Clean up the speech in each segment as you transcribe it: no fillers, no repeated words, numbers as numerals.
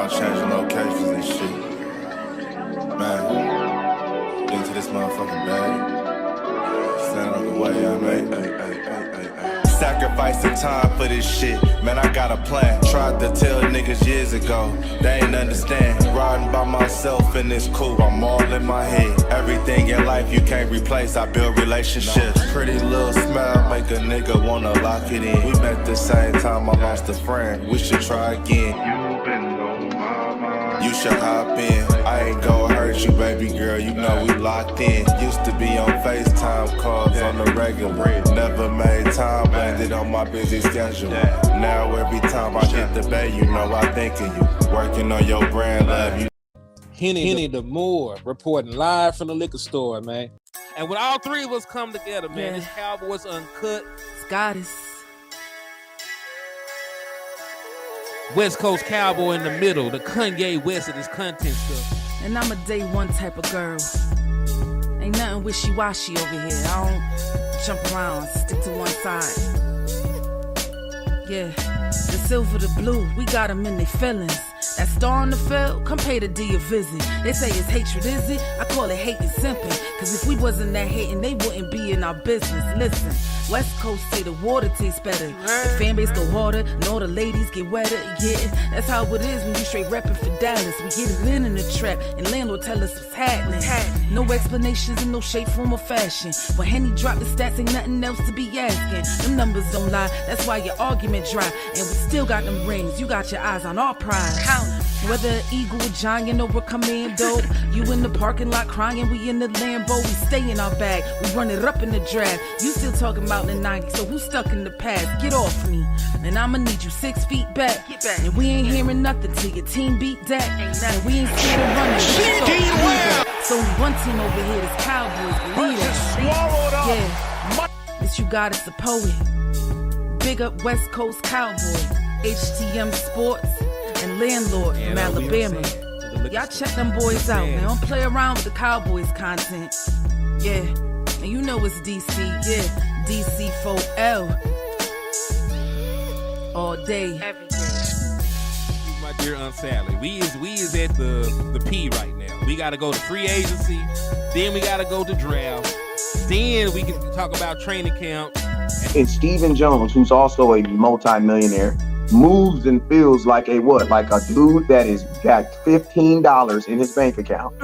about changing locations and shit. Man, into this motherfucking bag. Stand on the way I made. Sacrificing time for this shit. Man, I got a plan. Tried to tell niggas years ago. They ain't understand. Riding by myself and it's cool. I'm all in my head. Everything in life you can't replace. I build relationships. Pretty little smile make a nigga wanna lock it in. We met the same time I lost a friend. We should try again. You been on my mind. You should hop in. I ain't gon' hurt you, baby girl. You know we locked in. Used to be on FaceTime calls on the regular. Never made time, landed on my busy schedule. Now every time I hit the bay, you know I think of you. Working on your brand, love you. Henny the Moore reporting live from the liquor store, man. And when all three of us come together, man, it's Cowboys UnCut. It's Goddess. West Coast Cowboy in the middle, the Kanye West of this content stuff. And I'm a day one type of girl. Ain't nothing wishy-washy over here. I don't jump around, stick to one side. Yeah, the silver, the blue, we got them in their feelings. That star on the field, come pay the D a visit. They say it's hatred, is it? I call it hate and simping. Cause if we wasn't that hating, they wouldn't be in our business. Listen, West Coast say the water tastes better. The fan base go harder, and all the ladies get wetter. Yeah, that's how it is when you straight reppin' for Dallas. We get it in the trap, and landlord tell us what's happening. No explanations in no shape, form, or fashion. When Henny drop the stats, ain't nothing else to be asking. Them numbers don't lie, that's why your argument dry. And we still got them rings, you got your eyes on our prize. Whether an eagle, a giant, or a commando, you in the parking lot crying, we in the Lambo, we stay in our bag, we run it up in the draft. You still talking about the 90s, so who's stuck in the past? Get off me, and I'ma need you 6 feet back. And we ain't hearing nothing till your team beat that. And we ain't scared of running. So one team over here, this Cowboys, believe that. Yeah, it's you got us a poet. Big up West Coast Cowboy, HTM Sports, and Landlord from Alabama. Y'all check them boys out, man. Don't play around with the Cowboys content. Yeah, and you know it's DC. Yeah, DC4L. All day. Every day. My dear Aunt Sally, we is at the P right now. We got to go to free agency. Then we got to go to draft. Then we can talk about training camp. And Stephen Jones, who's also a multi-millionaire, moves and feels like a what? Like a dude that is got $15 in his bank account.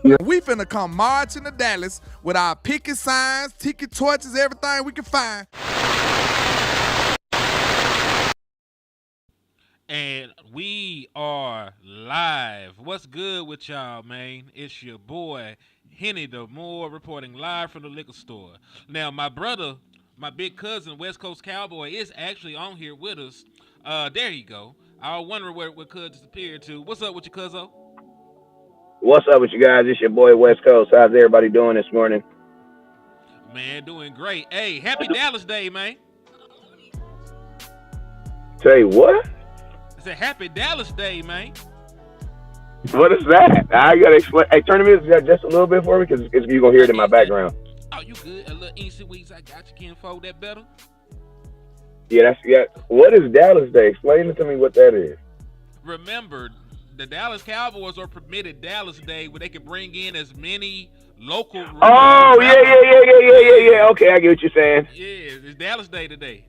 We finna come marching to Dallas with our picket signs, ticket torches, everything we can find. And we are live. What's good with y'all, man? It's your boy, Henny the Moore, reporting live from the liquor store. Now, my brother, my big cousin, West Coast Cowboy, is actually on here with us. There you go. I was wondering where Cuz disappeared to. What's up with you, Cuzzo? What's up with you guys? It's your boy West Coast. How's everybody doing this morning? Man, doing great. Hey, happy Dallas Day, man. Tell you what? I said happy Dallas Day, man. What is that? I gotta explain. Hey, turn the music just a little bit for me, because you're gonna hear it in my background. Oh, you good? A little easy weeks. I got you. Can't fold that better. Yeah, What is Dallas Day? Explain it to me what that is. Remember, the Dallas Cowboys are permitted Dallas Day where they can bring in as many local. Oh, yeah. Okay, I get what you're saying. Yeah, it's Dallas Day today.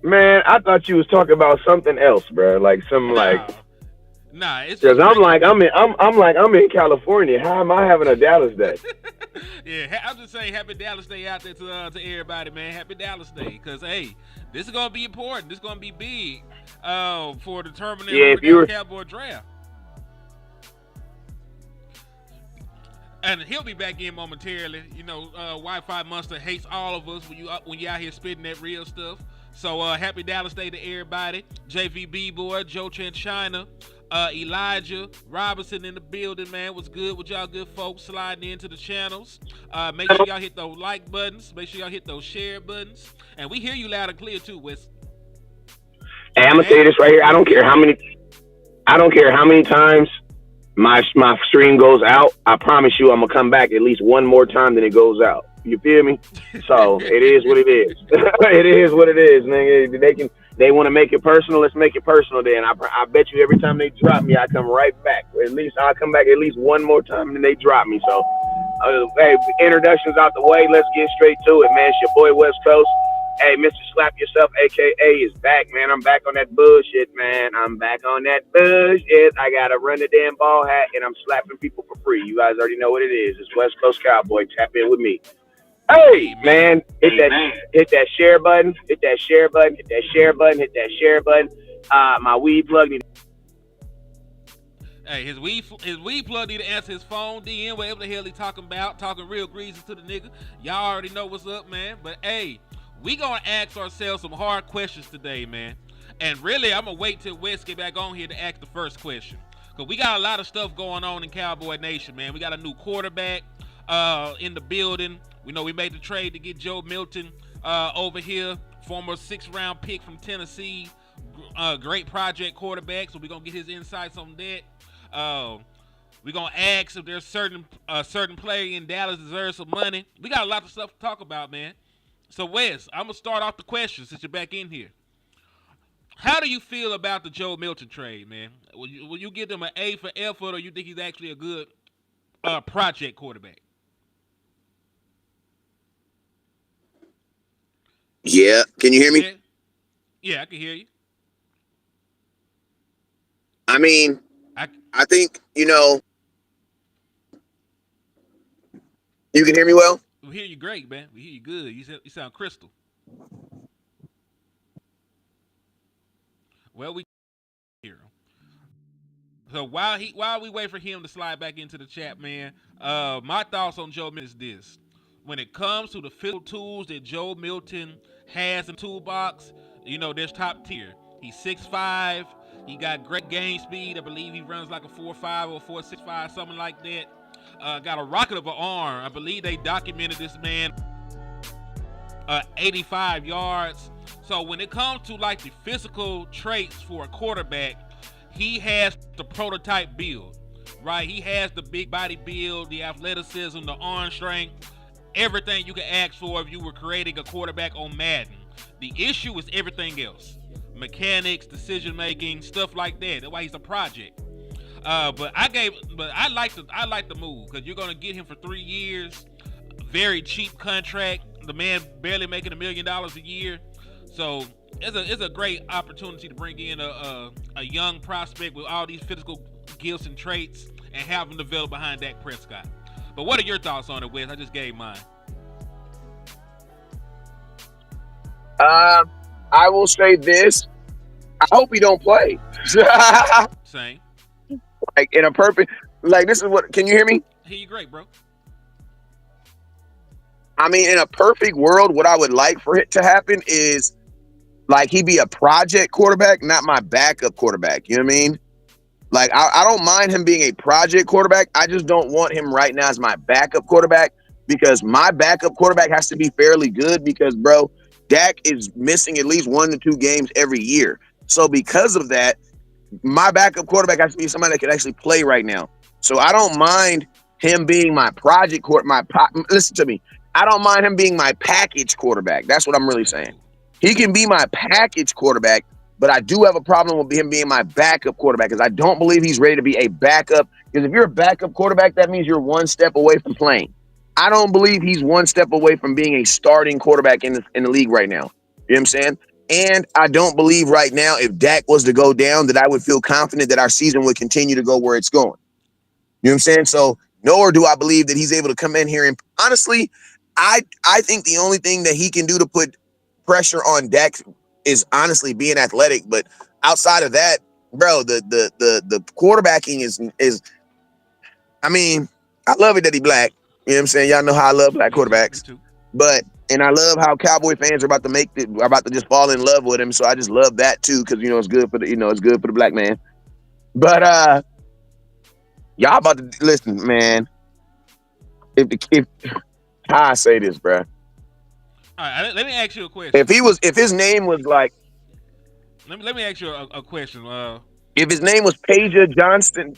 Man, I thought you was talking about something else, bro. Like some Nah, it's because I'm in California. How am I having a Dallas Day? Yeah, I'm just saying happy Dallas Day out there to everybody, man. Happy Dallas Day, because hey, this is gonna be important. This is gonna be big for determining the Cowboy draft. And he'll be back in momentarily. You know, Wi-Fi Monster hates all of us when you out here spitting that real stuff. So happy Dallas Day to everybody. JVB boy, Joe China, Elijah Robinson in the building, man. What's good with y'all good folks sliding into the channels? Make sure y'all hit those like buttons. Make sure y'all hit those share buttons. And we hear you loud and clear too, Wes. Hey, I'm gonna say this right here. I don't care how many times my stream goes out. I promise you, I'm gonna come back at least one more time than it goes out. You feel me? So it is what it is. It is what it is, man. They want to make it personal. Let's make it personal. Then I bet you every time they drop me, I come right back. Or at least I'll come back at least one more time, and they drop me. So, hey, introductions out the way. Let's get straight to it, man. It's your boy West Coast. Hey, Mr. Slap Yourself, a.k.a. is back, man. I'm back on that bullshit, man. I'm back on that bullshit. I got to run the damn ball hat, and I'm slapping people for free. You guys already know what it is. It's West Coast Cowboy. Tap in with me. Hey, man, hit that share button. Hit that share button. Hit that share button. Hit that share button. My weed plug need. Hey, his weed plug need to answer his phone, DM, whatever the hell he talking about, talking real greasy to the nigga. Y'all already know what's up, man. But, hey, we gonna ask ourselves some hard questions today, man. And really, I'm gonna wait till Wes get back on here to ask the first question. Because we got a lot of stuff going on in Cowboy Nation, man. We got a new quarterback in the building. We know we made the trade to get Joe Milton over here, former 6th-round pick from Tennessee. Great project quarterback, so we're going to get his insights on that. We're going to ask if there's a certain player in Dallas deserves some money. We got a lot of stuff to talk about, man. So, Wes, I'm going to start off the questions since you're back in here. How do you feel about the Joe Milton trade, man? Will you give them an A for effort, or you think he's actually a good project quarterback? Yeah, can you hear me? Yeah, I can hear you. I mean, I think, you can hear me well? We hear you great, man. We hear you good. You sound crystal. Well, we hear him. So while we wait for him to slide back into the chat, man, my thoughts on Joe Milton is this. When it comes to the physical tools that Joe Milton has in the toolbox, there's top tier. He's 6'5". He got great game speed. I believe he runs like a 4.5 or 4.65, something like that. Got a rocket of an arm. I believe they documented this man 85 yards. So when it comes to like the physical traits for a quarterback, he has the prototype build, right? He has the big body build, the athleticism, the arm strength. Everything you can ask for if you were creating a quarterback on Madden. The issue is everything else. Mechanics, decision making, stuff like that. That's why he's a project. But I like the move because you're gonna get him for 3 years, very cheap contract. The man barely making $1 million a year, so it's a great opportunity to bring in a young prospect with all these physical gifts and traits and have him develop behind Dak Prescott. But what are your thoughts on it, Wes? I just gave mine. I will say this. I hope he don't play. Same. Like in a perfect, like this is what, can you hear me? Hear you great, bro. I mean, in a perfect world, what I would like for it to happen is like he be a project quarterback, not my backup quarterback. You know what I mean? Like, I don't mind him being a project quarterback. I just don't want him right now as my backup quarterback because my backup quarterback has to be fairly good because, bro, Dak is missing at least 1 to 2 games every year. So because of that, my backup quarterback has to be somebody that can actually play right now. So I don't mind him being my project quarterback. Listen to me. I don't mind him being my package quarterback. That's what I'm really saying. He can be my package quarterback, but I do have a problem with him being my backup quarterback because I don't believe he's ready to be a backup. Because if you're a backup quarterback, that means you're 1 step away from playing. I don't believe he's 1 step away from being a starting quarterback in the league right now. You know what I'm saying? And I don't believe right now if Dak was to go down that I would feel confident that our season would continue to go where it's going. You know what I'm saying? So nor do I believe that he's able to come in here and honestly, I think the only thing that he can do to put pressure on Dak is honestly being athletic. But outside of that, bro, the quarterbacking is I mean, I love it that he black. You know what I'm saying? Y'all know how I love black quarterbacks. But and I love how Cowboy fans are about to just fall in love with him. So I just love that too, because it's good for the black man. But y'all about to listen, man. If how I say this, bro. All right, let me ask you a question. If his name was like, let me ask you a question. If his name was Paja Johnston,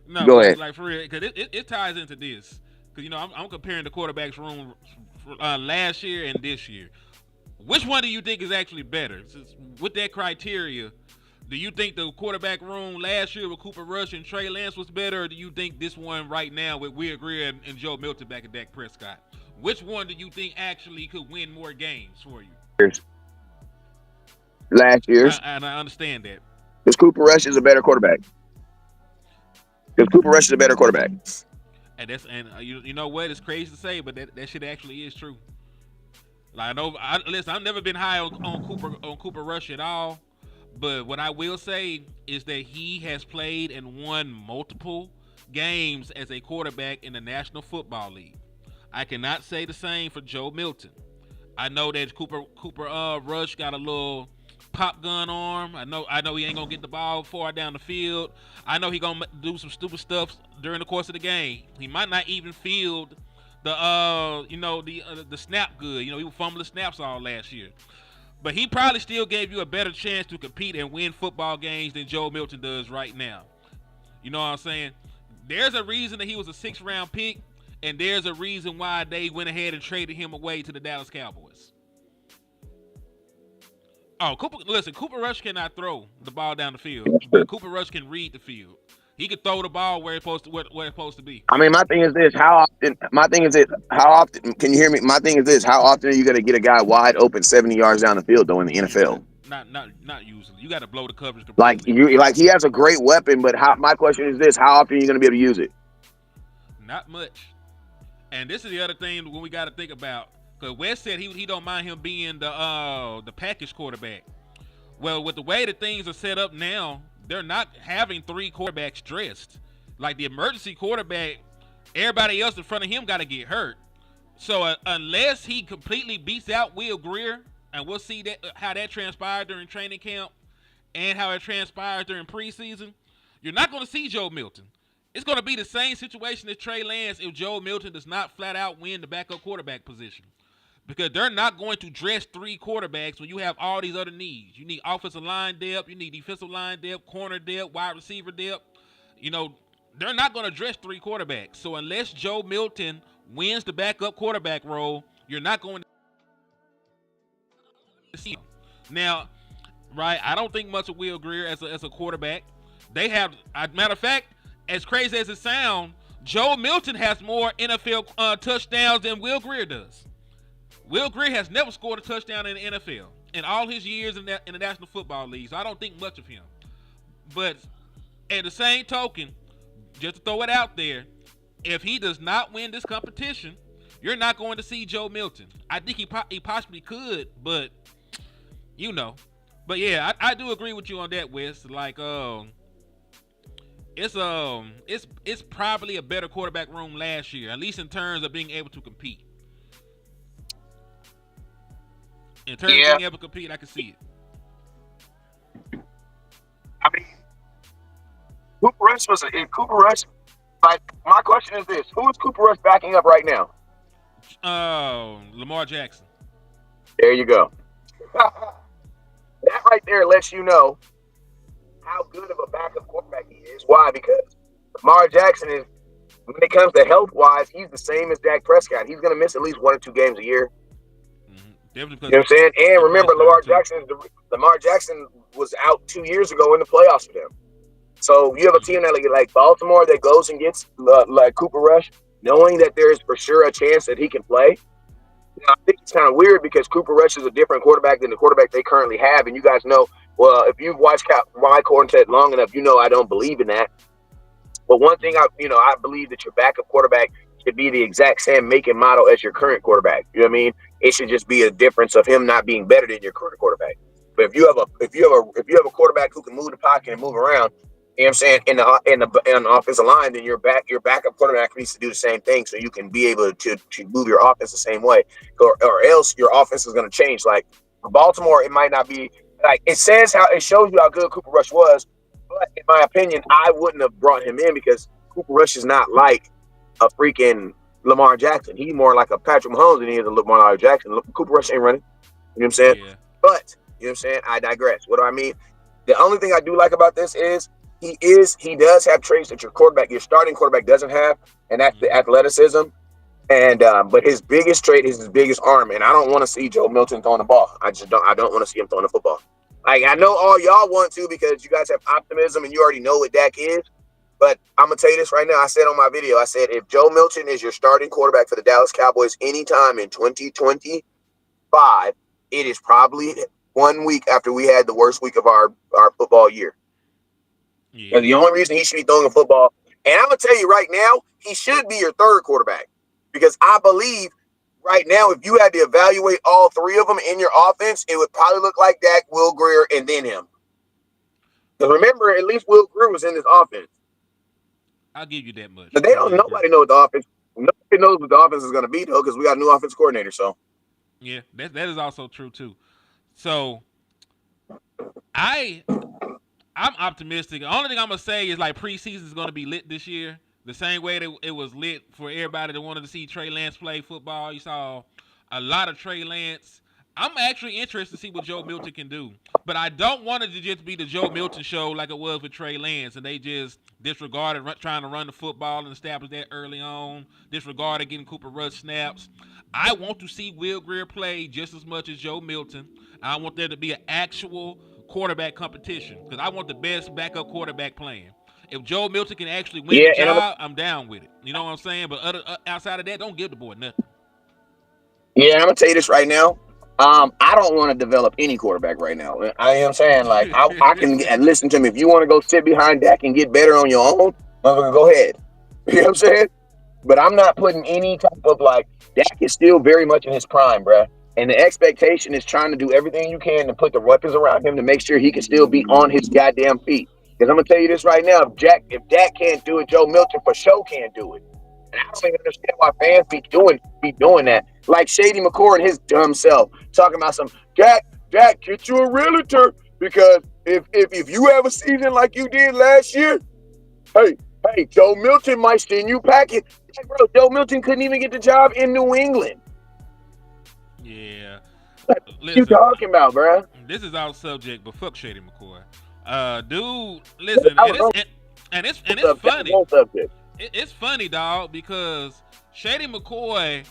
no, go ahead. Like for real, because it ties into this. Because I'm comparing the quarterbacks room last year and this year. Which one do you think is actually better? With that criteria, do you think the quarterback room last year with Cooper Rush and Trey Lance was better, or do you think this one right now with Will Greer and Joe Milton back at Dak Prescott? Which one do you think actually could win more games for you? Last year's. And I understand that. Because Cooper Rush is a better quarterback. And you know what? It's crazy to say, but that shit actually is true. Like listen, I've never been high on Cooper Rush at all. But what I will say is that he has played and won multiple games as a quarterback in the National Football League. I cannot say the same for Joe Milton. I know that Cooper Rush got a little pop gun arm. I know he ain't gonna get the ball far down the field. I know he gonna do some stupid stuff during the course of the game. He might not even field the snap good. He was fumbling snaps all last year. But he probably still gave you a better chance to compete and win football games than Joe Milton does right now. You know what I'm saying? There's a reason that he was a 6th round pick, and there's a reason why they went ahead and traded him away to the Dallas Cowboys. Oh, Cooper Rush cannot throw the ball down the field, but Cooper Rush can read the field. He could throw the ball where it's supposed to be. I mean, my thing is this: how often? Can you hear me? My thing is this: how often are you going to get a guy wide open 70 yards down the field, though, in the NFL? Not usually. You got to blow the coverage completely. Like he has a great weapon, but my question is this: how often are you going to be able to use it? Not much. And this is the other thing when we got to think about, because Wes said he don't mind him being the package quarterback. Well, with the way that things are set up now, they're not having 3 quarterbacks dressed. Like the emergency quarterback, everybody else in front of him got to get hurt. So unless he completely beats out Will Greer, and we'll see how that transpired during training camp and how it transpired during preseason, you're not going to see Joe Milton. It's going to be the same situation as Trey Lance if Joe Milton does not flat out win the backup quarterback position. Because they're not going to dress 3 quarterbacks when you have all these other needs. You need offensive line depth, you need defensive line depth, corner depth, wide receiver depth. They're not going to dress 3 quarterbacks. So unless Joe Milton wins the backup quarterback role, you're not going to see him. Now, right, I don't think much of Will Greer as a quarterback. They have, matter of fact, as crazy as it sounds, Joe Milton has more NFL touchdowns than Will Greer does. Will Greer has never scored a touchdown in the NFL in all his years in the National Football League, so I don't think much of him. But at the same token, just to throw it out there, if he does not win this competition, you're not going to see Joe Milton. I think he possibly could, but But yeah, I do agree with you on that, Wes. Like, it's probably a better quarterback room last year, at least in terms of being able to compete. In terms of being able to compete, I can see it. I mean, Cooper Rush. Like, my question is this: who is Cooper Rush backing up right now? Lamar Jackson. There you go. That right there lets you know how good of a backup quarterback he is. Why? Because Lamar Jackson is, when it comes to health-wise, he's the same as Dak Prescott. He's going to miss at least 1 or 2 games a year. You know what I'm saying? And remember, Lamar Jackson was out 2 years ago in the playoffs for them. So you have a team like Baltimore that goes and gets like Cooper Rush, knowing that there is for sure a chance that he can play. Now, I think it's kind of weird because Cooper Rush is a different quarterback than the quarterback they currently have. And you guys know, well, if you've watched my quartet long enough, you know I don't believe in that. But one thing I believe that your backup quarterback should be the exact same make and model as your current quarterback. You know what I mean? It should just be a difference of him not being better than your current quarterback. But if you have a quarterback who can move the pocket and move around, you know what I'm saying, in the offensive line, then your backup quarterback needs to do the same thing so you can be able to move your offense the same way, or else your offense is going to change. Like Baltimore, it might not be like it shows you how good Cooper Rush was, but in my opinion, I wouldn't have brought him in because Cooper Rush is not like a freaking Lamar Jackson. He's more like a Patrick Mahomes than he is a Lamar Jackson. Cooper Rush ain't running. You know what I'm saying? Yeah. But you know what I'm saying? I digress. What do I mean? The only thing I do like about this is he does have traits that your starting quarterback doesn't have, and that's the athleticism. And but his biggest trait is his biggest arm, and I don't want to see Joe Milton throwing the ball. I don't want to see him throwing the football. Like, I know all y'all want to because you guys have optimism and you already know what Dak is. But I'm gonna tell you this right now. I said on my video, I said if Joe Milton is your starting quarterback for the Dallas Cowboys anytime in 2025, it is probably 1 week after we had the worst week of our football year. Yeah. The only reason he should be throwing a football, and I'm gonna tell you right now, he should be your third quarterback. Because I believe right now, if you had to evaluate all three of them in your offense, it would probably look like Dak, Will Grier, and then him. Because remember, at least Will Grier was in this offense. I'll give you that much. But they don't. Nobody knows what the offense. Nobody knows what the offense is going to be though, because we got a new offense coordinator. So yeah, that is also true too. So I'm optimistic. The only thing I'm gonna say is like preseason is going to be lit this year. The same way that it was lit for everybody that wanted to see Trey Lance play football. You saw a lot of Trey Lance. I'm actually interested to see what Joe Milton can do. But I don't want it to just be the Joe Milton show like it was with Trey Lance. And they just disregarded trying to run the football and establish that early on. Disregarded getting Cooper Rush snaps. I want to see Will Grier play just as much as Joe Milton. I want there to be an actual quarterback competition. Because I want the best backup quarterback playing. If Joe Milton can actually win the job, I'm down with it. You know what I'm saying? But outside of that, don't give the boy nothing. yeah, I'm gonna tell you this right now. I don't want to develop any quarterback right now. I am saying, like, I can listen to me. If you want to go sit behind Dak and get better on your own, go ahead. You know what I'm saying? But I'm not putting any type of, like, Dak is still very much in his prime, bruh. And the expectation is trying to do everything you can to put the weapons around him to make sure he can still be on his goddamn feet. Because I'm gonna tell you this right now: if Dak can't do it, Joe Milton for sure can't do it. And I don't even understand why fans be doing that. Like Shady McCord and his dumb self talking about some Dak, get you a realtor because if you have a season like you did last year, hey, Joe Milton might send you packing. Hey, bro, Joe Milton couldn't even get the job in New England. Yeah. What you talking about, bro? This is our subject, but fuck Shady McCoy. Dude, listen, and it's funny. It's funny, dog, because Shady McCoy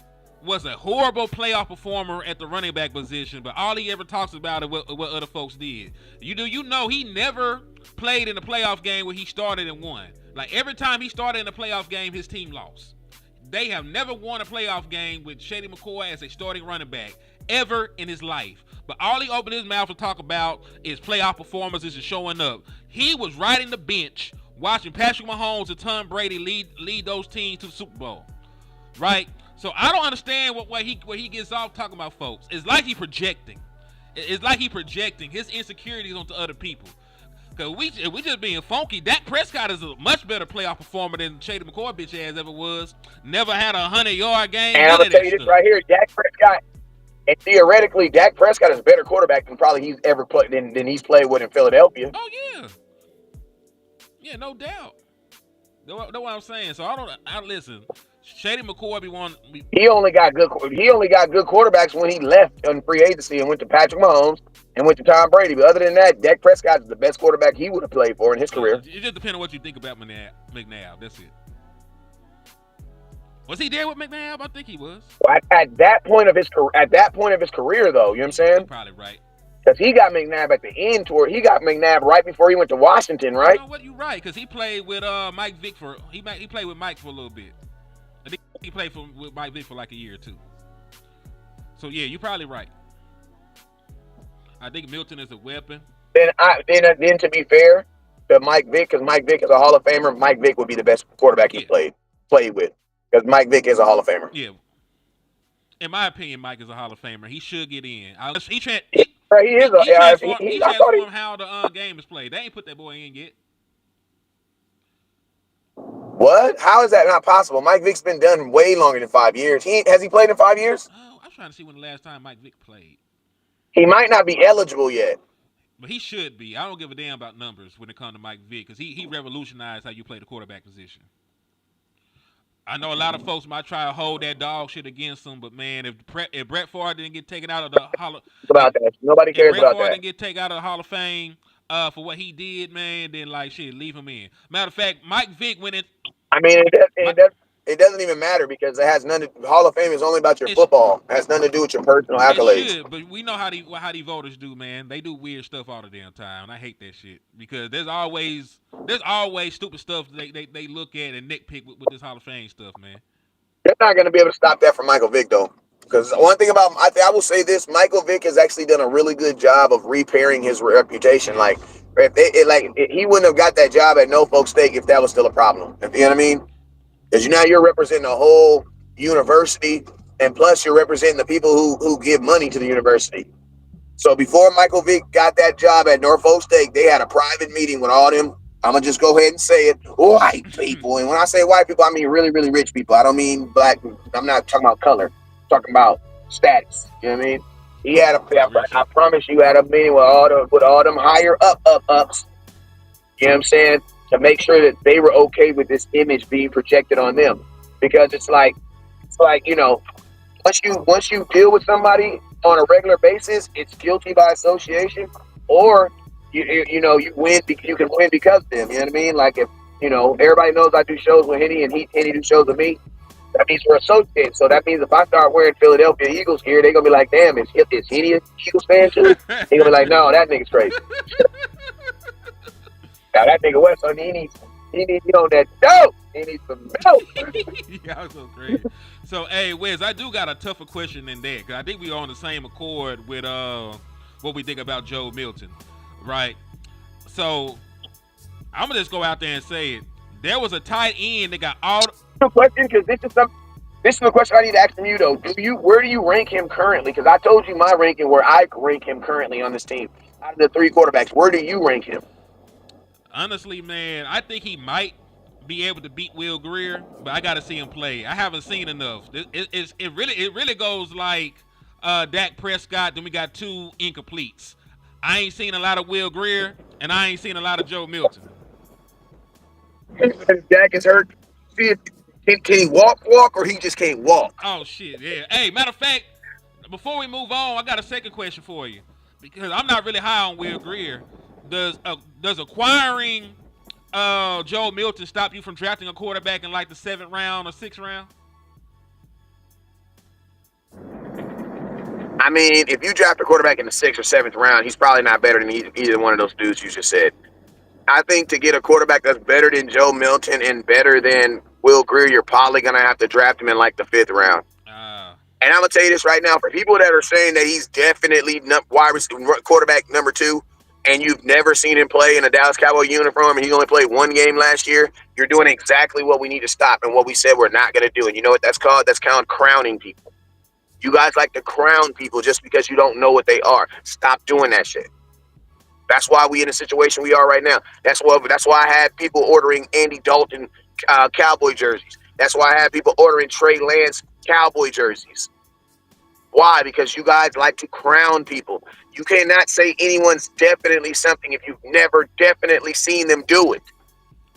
was a horrible playoff performer at the running back position, but all he ever talks about is what other folks did. You know he never played in a playoff game where he started and won. Like every time he started in a playoff game, his team lost. They have never won a playoff game with Shady McCoy as a starting running back ever in his life. But all he opened his mouth to talk about is playoff performances and showing up. He was riding the bench watching Patrick Mahomes and Tom Brady lead those teams to the Super Bowl, right? So I don't understand where he gets off talking about folks. It's like he projecting. It's like he projecting his insecurities onto other people. Because we just being funky. Dak Prescott is a much better playoff performer than Shady McCoy bitch ass ever was. Never had a 100-yard game. And I'm going to tell you this right here. Dak Prescott, and theoretically, Dak Prescott is a better quarterback than probably he's ever played than he's played with in Philadelphia. Oh, yeah. Yeah, no doubt. That's what I'm saying. So I listen. Shady McCoy He only got good quarterbacks when he left on free agency and went to Patrick Mahomes and went to Tom Brady. But other than that, Dak Prescott is the best quarterback he would have played for in his career. It just depends on what you think about McNabb. That's it. Was he there with McNabb? I think he was. Well, at that point of his career, though, you know what I'm saying? You're probably right. Because he got McNabb at the end he got McNabb right before he went to Washington, right? You know what? You're right, because he played with Mike Vick he played with Mike for a little bit. I think he played with Mike Vick for like a year or two. So yeah, you're probably right. I think Milton is a weapon. Then to be fair to Mike Vick, because Mike Vick is a Hall of Famer, Mike Vick would be the best quarterback he played with. Because Mike Vick is a Hall of Famer. Yeah. In my opinion, Mike is a Hall of Famer. He should get in. He transformed how the game is played. They ain't put that boy in yet. What? How is that not possible? Mike Vick's been done way longer than 5 years. Has he played in 5 years? Oh, I'm trying to see when the last time Mike Vick played. He might not be eligible yet. But he should be. I don't give a damn about numbers when it comes to Mike Vick because he revolutionized how you play the quarterback position. I know a lot of folks might try to hold that dog shit against him, but man, if Brett Favre didn't get taken out of the Nobody cares about that. Brett Favre didn't get taken out of the Hall of Fame for what he did, man, then like shit, leave him in. Matter of fact, Mike Vick went in. I mean, it doesn't even matter because it has nothing. Hall of Fame is only about your football. It has nothing to do with your personal accolades. It should, but we know how the voters do, man. They do weird stuff all the damn time, and I hate that shit because there's always stupid stuff they look at and nitpick with this Hall of Fame stuff, man. They're not going to be able to stop that from Michael Vick, though. Because one thing about I will say this: Michael Vick has actually done a really good job of repairing his reputation. Like, he wouldn't have got that job at No Folk Steak if that was still a problem. You know what I mean? Because now you're representing a whole university, and plus you're representing the people who give money to the university. So before Michael Vick got that job at Norfolk State, they had a private meeting with all them. I'm going to just go ahead and say it. White people. And when I say white people, I mean really, really rich people. I don't mean black. I'm not talking about color. I'm talking about status. You know what I mean? He had I promise you, had a meeting with all them higher ups. You know what I'm saying? To make sure that they were okay with this image being projected on them. Because it's like, you know, once you deal with somebody on a regular basis, it's guilty by association, or you win. You can win because of them. You know what I mean? Like if everybody knows I do shows with Henny and Henny do shows with me. That means we're associated. So that means if I start wearing Philadelphia Eagles gear, they're gonna be like, "Damn, is Henny an Eagles fan too?" They're gonna be like, "No, that nigga's crazy." Now that nigga West, he needs that dope. He needs some dope. Y'all so crazy. So, hey, Wes, I do got a tougher question than that because I think we are on the same accord with what we think about Joe Milton, right? So, I'm gonna just go out there and say it. There was a tight end that got all. Question, because this is the question I need to ask from you though. Where do you rank him currently? Because I told you my ranking where I rank him currently on this team. Out of the 3 quarterbacks, where do you rank him? Honestly, man, I think he might be able to beat Will Grier, but I got to see him play. I haven't seen enough. It really goes like Dak Prescott. Then we got 2 incompletes. I ain't seen a lot of Will Grier, and I ain't seen a lot of Joe Milton. Dak is hurt. Can he walk, or he just can't walk? Oh shit, yeah. Hey, matter of fact, before we move on, I got a second question for you because I'm not really high on Will Grier. Does acquiring Joe Milton stop you from drafting a quarterback in like the 7th round or 6th round? I mean, if you draft a quarterback in the 6th or 7th round, he's probably not better than either one of those dudes you just said. I think to get a quarterback that's better than Joe Milton and better than Will Grier, you're probably going to have to draft him in like the 5th round. And I'm going to tell you this right now, for people that are saying that he's definitely quarterback number 2, and you've never seen him play in a Dallas Cowboy uniform, and he only played 1 game last year, you're doing exactly what we need to stop and what we said we're not going to do. And you know what that's called? That's called crowning people. You guys like to crown people just because you don't know what they are. Stop doing that shit. That's why we in the situation we are right now. That's why I had people ordering Andy Dalton Cowboy jerseys. That's why I had people ordering Trey Lance Cowboy jerseys. Why? Because you guys like to crown people. You cannot say anyone's definitely something if you've never definitely seen them do it.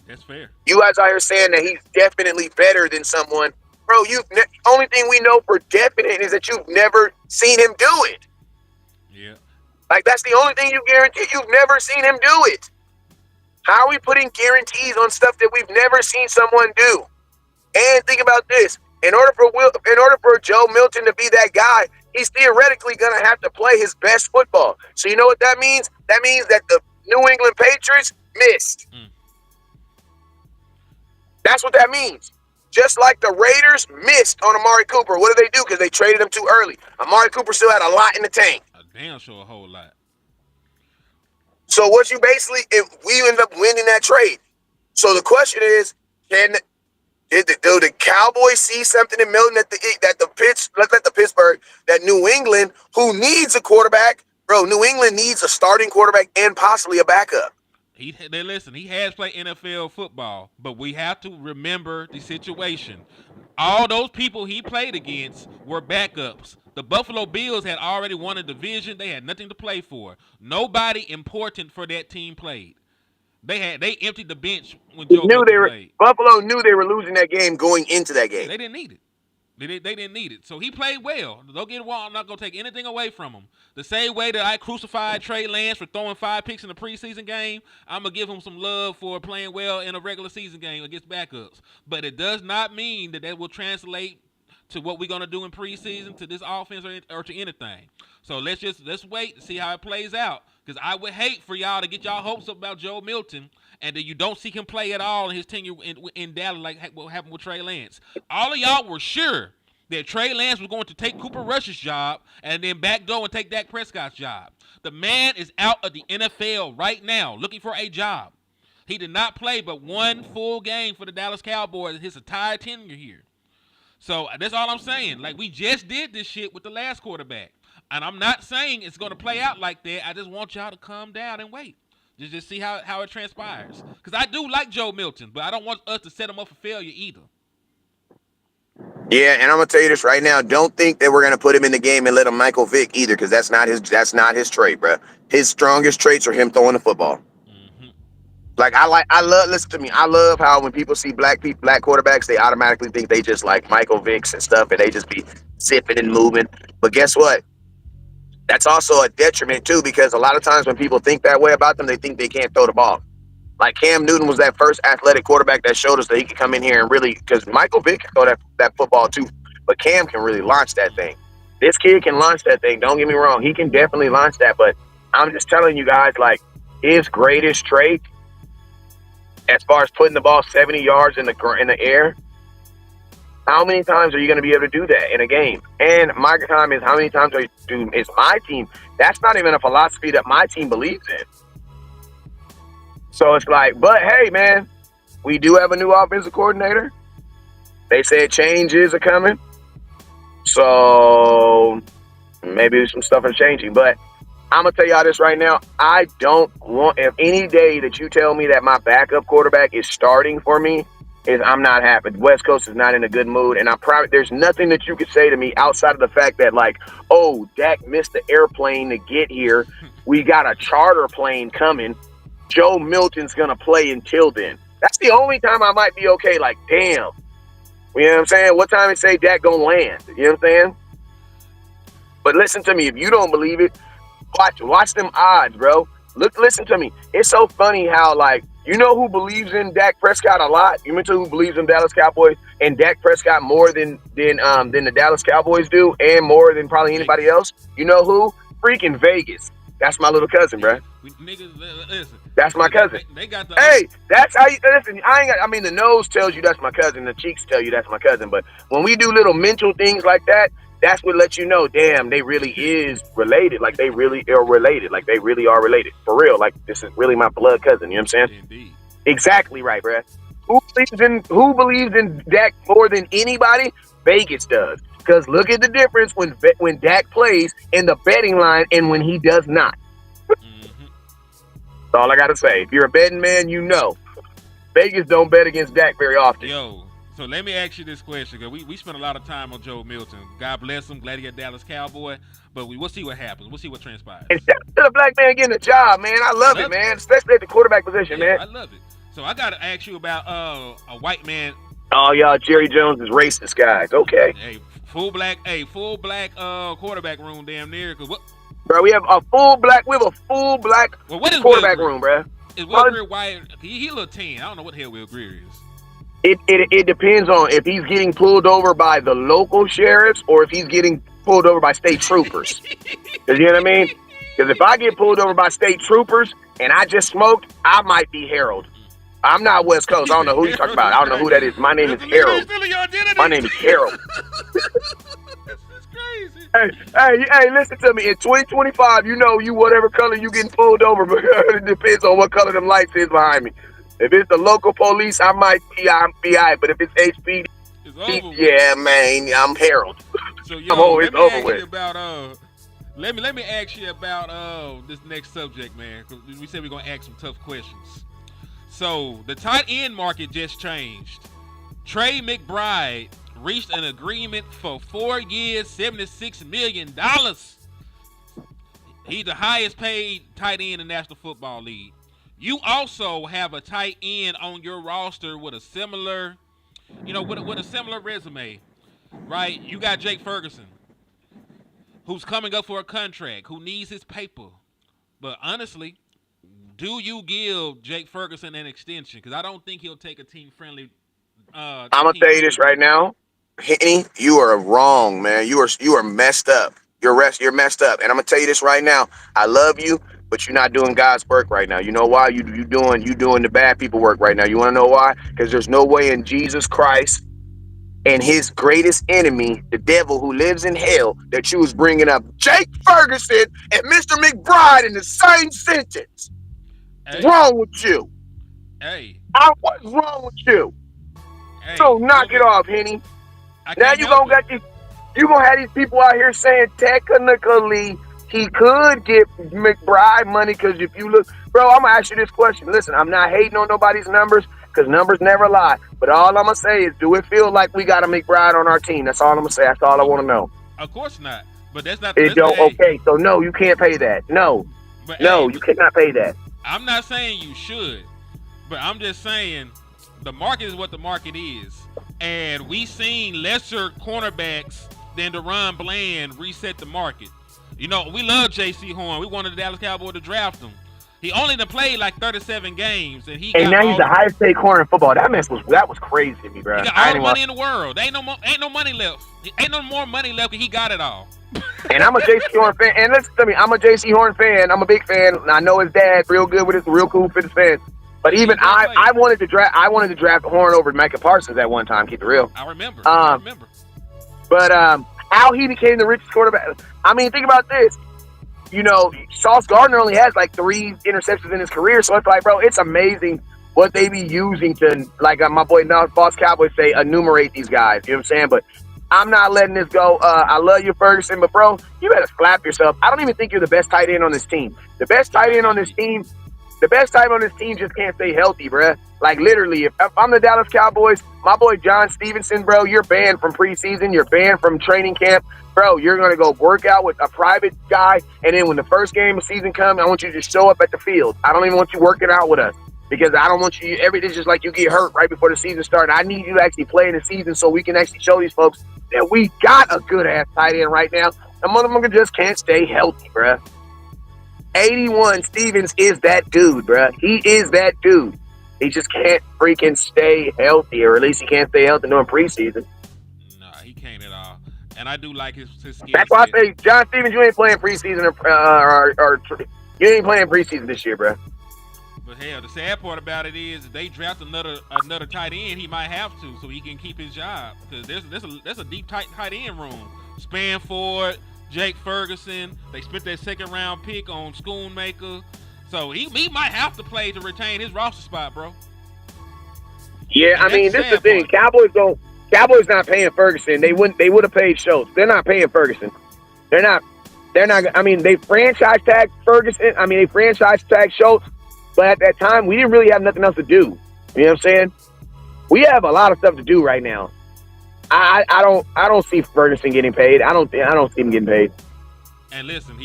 That's fair. You guys out here saying that he's definitely better than someone. Bro, only thing we know for definite is that you've never seen him do it. Yeah. Like, that's the only thing you guarantee. You've never seen him do it. How are we putting guarantees on stuff that we've never seen someone do? And think about this. In order for Joe Milton to be that guy, he's theoretically going to have to play his best football. So you know what that means? That means that the New England Patriots missed. That's what that means. Just like the Raiders missed on Amari Cooper. What did they do? Because they traded him too early. Amari Cooper still had a lot in the tank. Damn sure a whole lot. So what you basically, we end up winning that trade. So the question is, do the Cowboys see something in Milton that New England, who needs a quarterback, bro? New England needs a starting quarterback and possibly a backup. He has played NFL football, but we have to remember the situation. All those people he played against were backups. The Buffalo Bills had already won a division. They had nothing to play for. Nobody important for that team played. They emptied the bench when Joe Milton played. Buffalo knew they were losing that game going into that game. They didn't need it. They didn't need it. So he played well. Don't get it wrong. I'm not going to take anything away from him. The same way that I crucified Trey Lance for throwing 5 picks in the preseason game, I'm going to give him some love for playing well in a regular season game against backups. But it does not mean that will translate to what we're going to do in preseason, to this offense, or to anything. So let's wait to see how it plays out. Because I would hate for y'all to get y'all hopes up about Joe Milton and that you don't see him play at all in his tenure in Dallas like what happened with Trey Lance. All of y'all were sure that Trey Lance was going to take Cooper Rush's job and then backdoor and take Dak Prescott's job. The man is out of the NFL right now looking for a job. He did not play but one full game for the Dallas Cowboys in his entire tenure here. So that's all I'm saying. Like, we just did this shit with the last quarterback. And I'm not saying it's going to play out like that. I just want y'all to calm down and wait. Just see how it transpires. Because I do like Joe Milton, but I don't want us to set him up for failure either. Yeah, and I'm gonna tell you this right now. Don't think that we're gonna put him in the game and let him Michael Vick either, because that's not his trait, bro. His strongest traits are him throwing the football. Mm-hmm. Listen to me. I love how when people see black quarterbacks, they automatically think they just like Michael Vicks and stuff, and they just be zipping and moving. But guess what? That's also a detriment too, because a lot of times when people think that way about them, they think they can't throw the ball. Like Cam Newton was that first athletic quarterback that showed us that he could come in here and really, because Michael Vick can throw that football too, but Cam can really launch that thing. This kid can launch that thing. Don't get me wrong. He can definitely launch that, but I'm just telling you guys, like, his greatest trait as far as putting the ball 70 yards in the air, how many times are you going to be able to do that in a game? And my time is, how many times is my team? That's not even a philosophy that my team believes in. So it's like, but hey, man, we do have a new offensive coordinator. They said changes are coming. So maybe some stuff is changing. But I'm going to tell y'all this right now. I don't want, if any day that you tell me that my backup quarterback is starting for me, I'm not happy. West Coast is not in a good mood. And there's nothing that you could say to me outside of the fact that, like, oh, Dak missed the airplane to get here. We got a charter plane coming. Joe Milton's going to play until then. That's the only time I might be okay. Like, damn. You know what I'm saying? What time they say Dak going to land? You know what I'm saying? But listen to me. If you don't believe it, watch them odds, bro. Listen to me. It's so funny how, like, you know who believes in Dak Prescott a lot? You mentioned who believes in Dallas Cowboys and Dak Prescott more than the Dallas Cowboys do, and more than probably anybody else? You know who? Freaking Vegas. That's my little cousin, bro. Listen. That's my cousin. They got the. Hey, that's how you listen. I mean, the nose tells you that's my cousin. The cheeks tell you that's my cousin. But when we do little mental things like that, that's what lets you know, damn, they really is related. Like, they really are related. Like, they really are related. For real. Like, this is really my blood cousin. You know what I'm saying? Indeed. Exactly right, bro. Who believes in Dak more than anybody? Vegas does. Because look at the difference when Dak plays in the betting line and when he does not. Mm-hmm. That's all I got to say. If you're a betting man, you know. Vegas don't bet against Dak very often. Yo. So let me ask you this question, because we spent a lot of time on Joe Milton. God bless him. Glad he got Dallas Cowboy. But we'll see what happens. We'll see what transpires. And shout out to the black man getting a job, man. I love it, man. Especially at the quarterback position, man. I love it. So I got to ask you about a white man. Oh, y'all, Jerry Jones is racist, guys. Okay. Hey, full black quarterback room damn near. Cause what? Bro, we have a full black quarterback room, bro. Is Will Greer white? He a little tan. I don't know what the hell Will Greer is. It depends on if he's getting pulled over by the local sheriffs or if he's getting pulled over by state troopers. You know what I mean? Because if I get pulled over by state troopers and I just smoked, I might be Harold. I'm not West Coast. I don't know who you're talking about. I don't know who that is. My name is Harold. My name is Harold. That's crazy. Hey, listen to me. In 2025, you know you whatever color you getting pulled over, but it depends on what color them lights is behind me. If it's the local police, I might be FBI, but if it's HPD, yeah, man, I'm Harold. So, I'm always over with. Let me ask you about this next subject, man. Cause we said we're gonna ask some tough questions. So the tight end market just changed. Trey McBride reached an agreement for 4 years, $76 million. He's the highest paid tight end in the National Football League. You also have a tight end on your roster with a similar, with a similar resume. right? You got Jake Ferguson, who's coming up for a contract, who needs his paper. But honestly, do you give Jake Ferguson an extension? Because I don't think he'll take a team-friendly. I'm gonna tell you this right now, Henny, you are wrong, man. You are messed up. You're messed up. And I'm gonna tell you this right now. I love you, but you're not doing God's work right now. You know why? You doing the bad people work right now. You want to know why? Because there's no way in Jesus Christ and his greatest enemy, the devil who lives in hell, that you was bringing up Jake Ferguson and Mr. McBride in the same sentence. What's wrong with you? What's wrong with you? So knock it off, Henny. Now you gonna have these people out here saying technically he could get McBride money because if you look, bro, I'm gonna ask you this question. Listen, I'm not hating on nobody's numbers because numbers never lie. But all I'm gonna say is, do it feel like we got a McBride on our team? That's all I'm gonna say. That's all I want to know. Of course not. But that's not. It don't. Okay, so no, you can't pay that. No, you cannot pay that. I'm not saying you should, but I'm just saying the market is what the market is. And we seen lesser cornerbacks than Deron Bland reset the market. You know, we love J.C. Horn. We wanted the Dallas Cowboys to draft him. He only played like 37 games, and now he's the highest paid corner in football. That was crazy to me, bro. He got all the money in the world. Ain't no money left. Ain't no more money left, and he got it all. And I'm a J.C. Horn fan. And listen to me, I'm a J.C. Horn fan. I'm a big fan. I know his dad real good with his real cool for his fans. But even I wanted to draft Horn over Micah Parsons at one time. Keep it real. I remember. But how he became the richest quarterback. I mean, think about this. You know, Sauce Gardner only has like 3 interceptions in his career. So it's like, bro, it's amazing what they be using to, like my boy Boss Cowboys say, enumerate these guys. You know what I'm saying? But I'm not letting this go. I love you, Ferguson, but bro, you better slap yourself. I don't even think you're the best tight end on this team. The best tight end on this team just can't stay healthy, bruh. Like, literally, if I'm the Dallas Cowboys, my boy John Stevenson, bro, you're banned from preseason. You're banned from training camp. Bro, you're going to go work out with a private guy, and then when the first game of season comes, I want you to just show up at the field. I don't even want you working out with us because I don't want you – everything's just like you get hurt right before the season starts. I need you to actually play in the season so we can actually show these folks that we got a good-ass tight end right now. The motherfucker just can't stay healthy, bruh. 81 Stevens is that dude, bruh. He is that dude. He just can't freaking stay healthy, or at least he can't stay healthy during preseason. Nah, he can't at all. And I do like his skill. That's why I say, John Stevens, you ain't playing preseason or you ain't playing preseason this year, bruh. But hell, the sad part about it is if they draft another tight end, he might have to so he can keep his job because there's a deep tight end room. Spanford, Jake Ferguson. They spent their second-round pick on Schoonmaker. So he might have to play to retain his roster spot, bro. Yeah, I mean, this is the thing. Cowboys not paying Ferguson. They would have paid Schultz. They're not paying Ferguson. They're not. I mean, they franchise tag Ferguson. I mean, they franchise tag Schultz. But at that time, we didn't really have nothing else to do. You know what I'm saying? We have a lot of stuff to do right now. I don't see Ferguson getting paid. I don't see him getting paid. And listen,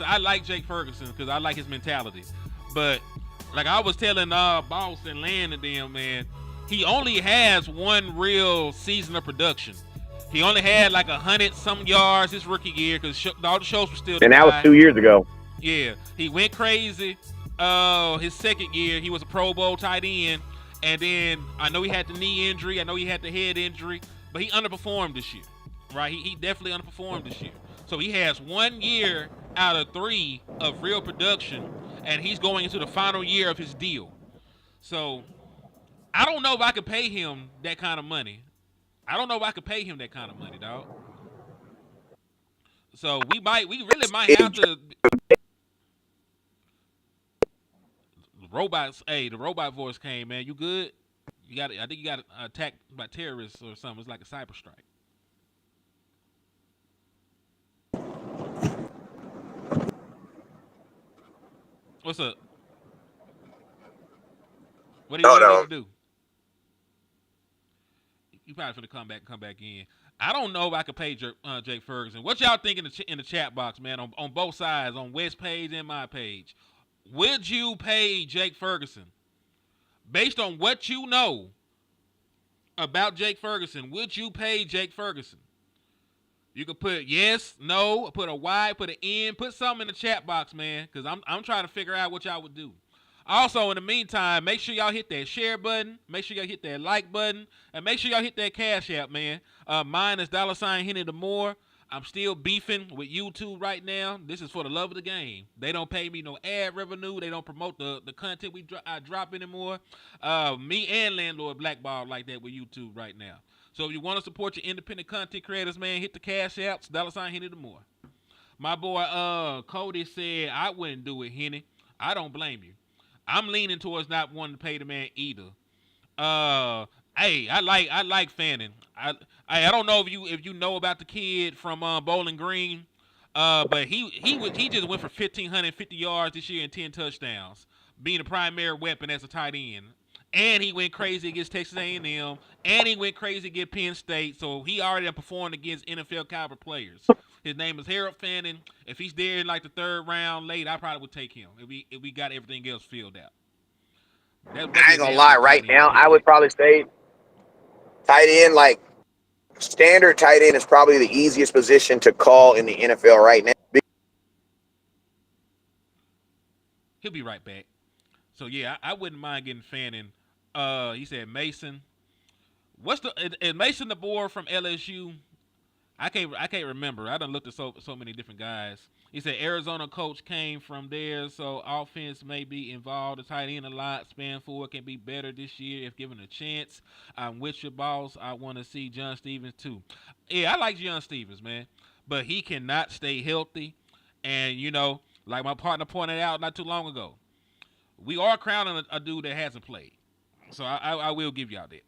I like Jake Ferguson because I like his mentality. But like I was telling Boss and Land and them, man, he only has one real season of production. He only had like 100-some yards his rookie year because all the shows were still. And that was 2 years ago. Yeah, he went crazy. His second year, he was a Pro Bowl tight end. And then I know he had the knee injury. I know he had the head injury. But he underperformed this year, right? He definitely underperformed this year. So he has 1 year out of 3 of real production, and he's going into the final year of his deal. So I don't know if I could pay him that kind of money. Dog. So we really might have to. The robot voice came, man. You good? I think you got attacked by terrorists or something. It's like a cyber strike. What's up? What do you want me to do? You probably finna come back in. I don't know if I could pay Jake Ferguson. What y'all think in the chat box, man? On both sides, on West's page and my page. Would you pay Jake Ferguson based on what you know about Jake Ferguson. Would you pay Jake Ferguson? You can put yes, no, put a Y, put an N, put something in the chat box, man, because I'm trying to figure out what y'all would do. Also, in the meantime, make sure y'all hit that share button, make sure y'all hit that like button, and make sure y'all hit that Cash App, man. Mine is $Henny the more. I'm still beefing with YouTube right now. This is for the love of the game. They don't pay me no ad revenue. They don't promote the content I drop anymore. Me and Landlord blackball like that with YouTube right now. So if you want to support your independent content creators, man, hit the Cash Apps, $Henny the more. My boy Cody said, I wouldn't do it, Henny. I don't blame you. I'm leaning towards not wanting to pay the man either. Hey, I like Fanning. I don't know if you know about the kid from Bowling Green, but he just went for 1,550 yards this year and 10 touchdowns, being a primary weapon as a tight end. And he went crazy against Texas A&M, and he went crazy against Penn State. So he already performed against NFL caliber players. His name is Harold Fanning. If he's there in like the third round late, I probably would take him if we got everything else filled out. I ain't gonna lie. Right now, I would probably say tight end, like standard tight end, is probably the easiest position to call in the NFL right now. He'll be right back. So yeah, I wouldn't mind getting Fanning. He said Mason. Is Mason the boy from LSU? I can't remember. I done looked at so many different guys. He said Arizona coach came from there, so offense may be involved. The tight end a lot. Span forward can be better this year if given a chance. I'm with your boss. I want to see John Stevens too. Yeah, I like John Stevens, man, but he cannot stay healthy. And like my partner pointed out not too long ago, we are crowning a dude that hasn't played. So I will give y'all that.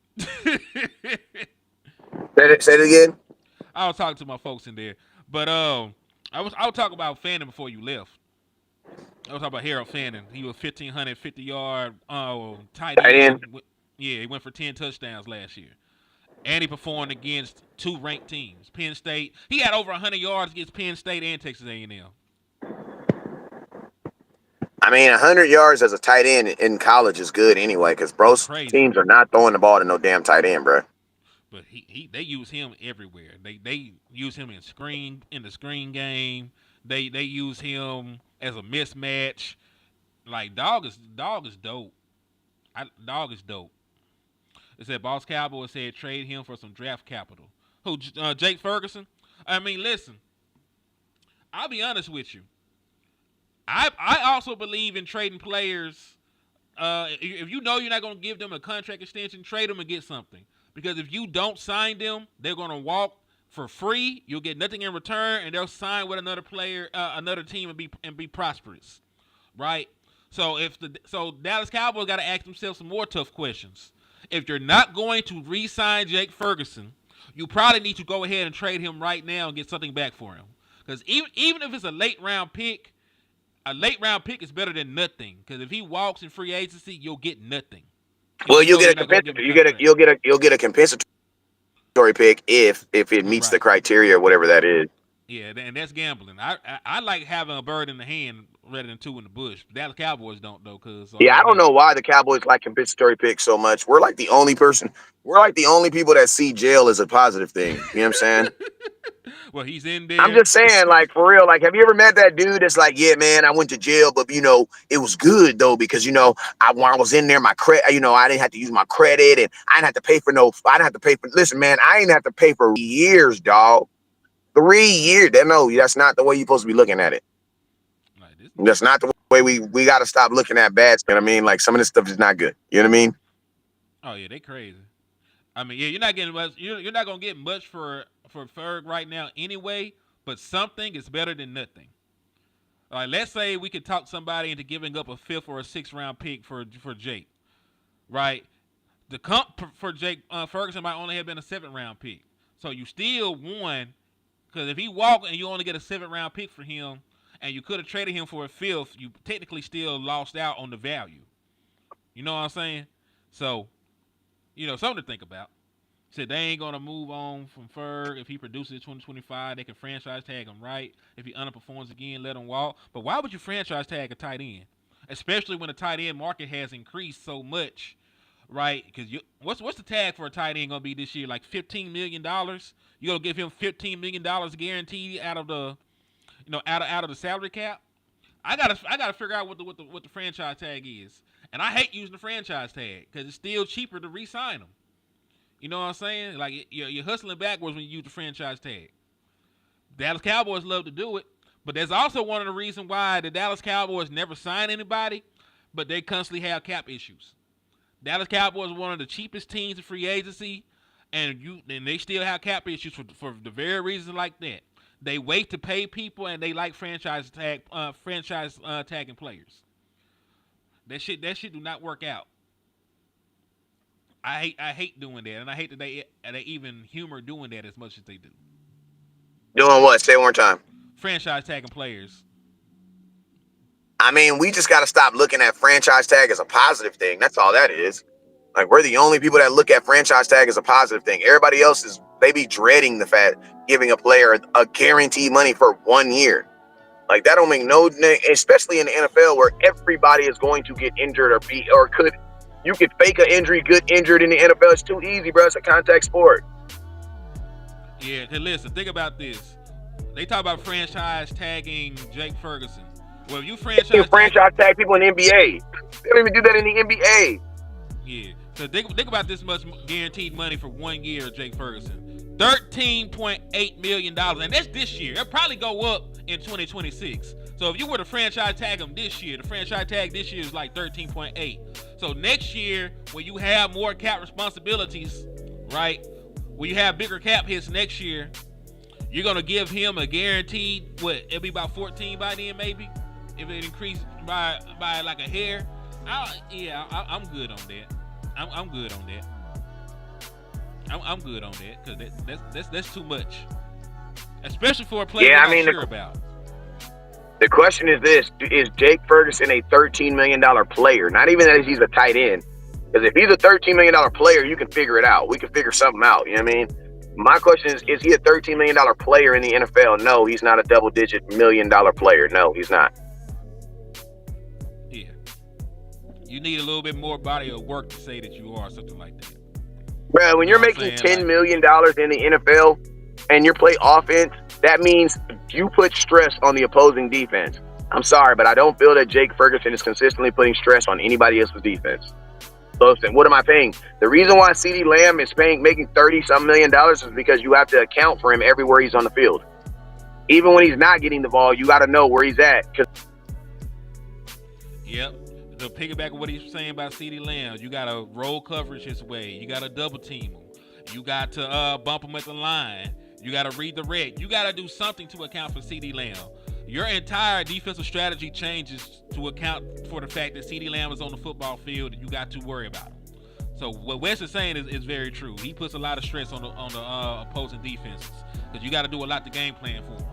Say it again. I was talking to my folks in there, but I was talking about Fanning before you left. I was talking about Harold Fanning. He was 1,550 yard tight end. Yeah, he went for 10 touchdowns last year, and he performed against 2 ranked teams. Penn State. He had over 100 yards against Penn State and Texas A&M. I mean, 100 yards as a tight end in college is good anyway, because teams are not throwing the ball to no damn tight end, bro. But they use him everywhere. They use him in the screen game. They use him as a mismatch. Like dog is dope. Dog is dope. It said Boss Cowboy said trade him for some draft capital. Who? Jake Ferguson. I mean, listen. I'll be honest with you. I also believe in trading players. If you know you're not going to give them a contract extension, trade them and get something. Because if you don't sign them, they're going to walk for free. You'll get nothing in return, and they'll sign with another player, another team, and be prosperous, right? So Dallas Cowboys got to ask themselves some more tough questions. If you're not going to re-sign Jake Ferguson, you probably need to go ahead and trade him right now and get something back for him. Because even if it's a late round pick is better than nothing. Because if he walks in free agency, you'll get nothing. Well, you'll get a compensatory pick if it meets the criteria or whatever that is. Yeah, and that's gambling. I like having a bird in the hand rather than 2 in the bush. Dallas Cowboys don't though, I don't know why the Cowboys like compensatory picks so much. We're like the only people that see jail as a positive thing. You know what I'm saying? Well, he's in there. I'm just saying, like, for real, like, have you ever met that dude that's like, yeah, man, I went to jail, but, it was good, though, because, when I was in there, my credit, I didn't have to use my credit, and I didn't have to pay for, listen, man, I didn't have to pay for years, dog. 3 years. No, that's not the way you're supposed to be looking at it. That's not the way we got to stop looking at bad stuff. You know what I mean? Like, some of this stuff is not good. You know what I mean? Oh, yeah, they crazy. I mean, yeah, you're not getting much. You're not going to get much for Ferg right now anyway, but something is better than nothing. Like, let's say we could talk somebody into giving up a 5th or a 6th round pick for Jake, right? The comp for Jake Ferguson might only have been a 7th round pick. So you still won, because if he walked and you only get a 7th round pick for him, and you could have traded him for a 5th, you technically still lost out on the value. You know what I'm saying? So, something to think about. Said they ain't going to move on from Ferg. If he produces 2025, they can franchise tag him, right? If he underperforms again, let him walk. But why would you franchise tag a tight end? Especially when the tight end market has increased so much. right? Because what's the tag for a tight end gonna be this year? Like $15 million. You gonna give him $15 million guaranteed out of the, out of the salary cap? I gotta figure out what the franchise tag is, and I hate using the franchise tag because it's still cheaper to re-sign them. You know what I'm saying? Like you're hustling backwards when you use the franchise tag. Dallas Cowboys love to do it, but there's also one of the reasons why the Dallas Cowboys never sign anybody, but they constantly have cap issues. Dallas Cowboys are one of the cheapest teams in free agency, and they still have cap issues for the very reason like that. They wait to pay people, and they like franchise tagging players. That shit do not work out. I hate doing that, and I hate that they even humor doing that as much as they do. Doing what? Say it one more time. Franchise tagging players. I mean, we just got to stop looking at franchise tag as a positive thing. That's all that is. Like, we're the only people that look at franchise tag as a positive thing. Everybody else they be dreading the fact giving a player a guaranteed money for 1 year. Like, that don't make no, especially in the NFL where everybody is going to get injured you could fake an injury, get injured in the NFL. It's too easy, bro. It's a contact sport. Yeah, cause listen, think about this. They talk about franchise tagging Jake Ferguson. Well, if you franchise tag people in the NBA. They don't even do that in the NBA. Yeah. So think about this much guaranteed money for 1 year of Jake Ferguson. $13.8 million. And that's this year. It'll probably go up in 2026. So if you were to franchise tag him this year, the franchise tag this year is like 13.8. So next year, when you have more cap responsibilities, right? When you have bigger cap hits next year, you're going to give him a guaranteed, it'll be about 14 by then maybe? If it increased by like a hair. I'm good on that. I'm good on that. I'm good on that because that's too much, especially for a player you're not sure about. The question is this: is Jake Ferguson a $13 million player? Not even that he's a tight end, because if he's a $13 million player, you can figure it out. We can figure something out. You know what I mean? My question is he a $13 million player in the NFL? No, he's not a double-digit $1 million player. No, he's not. Yeah, you need a little bit more body of work to say that you are something like that. Bro, when you're making $10 million in the NFL and you play offense, that means you put stress on the opposing defense. I'm sorry, but I don't feel that Jake Ferguson is consistently putting stress on anybody else's defense. So what am I paying? The reason why CeeDee Lamb is making $30-some million is because you have to account for him everywhere he's on the field. Even when he's not getting the ball, you got to know where he's at. Yep. To piggyback on what he's saying about CeeDee Lamb, you got to roll coverage his way. You got to double team him. You got to bump him at the line. You got to read the red. You got to do something to account for CeeDee Lamb. Your entire defensive strategy changes to account for the fact that CeeDee Lamb is on the football field and you got to worry about him. So what Wes is saying is very true. He puts a lot of stress on the opposing defenses because you got to do a lot to game plan for him.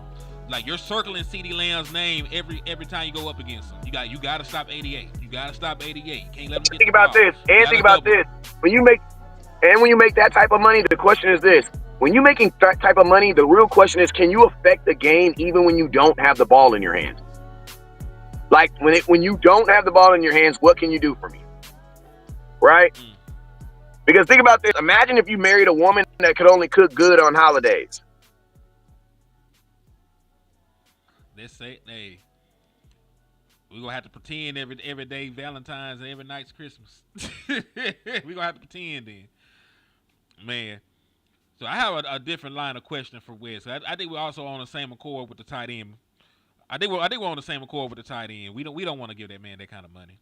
Like, you're circling CeeDee Lamb's name every time you go up against him. You got to stop 88. You got to stop 88. You can't let him get think about this. And think about this. When you make that type of money, the question is this. When you're making that type of money, the real question is, can you affect the game even when you don't have the ball in your hands? Like, when you don't have the ball in your hands, what can you do for me? Right? Because think about this. Imagine if you married a woman that could only cook good on holidays. Let's say, hey, we're going to have to pretend every day Valentine's and every night's Christmas. We're going to have to pretend then. Man. So I have a different line of question for Wes. I think we're also on the same accord with the tight end. I think we're on the same accord with the tight end. We don't want to give that man that kind of money.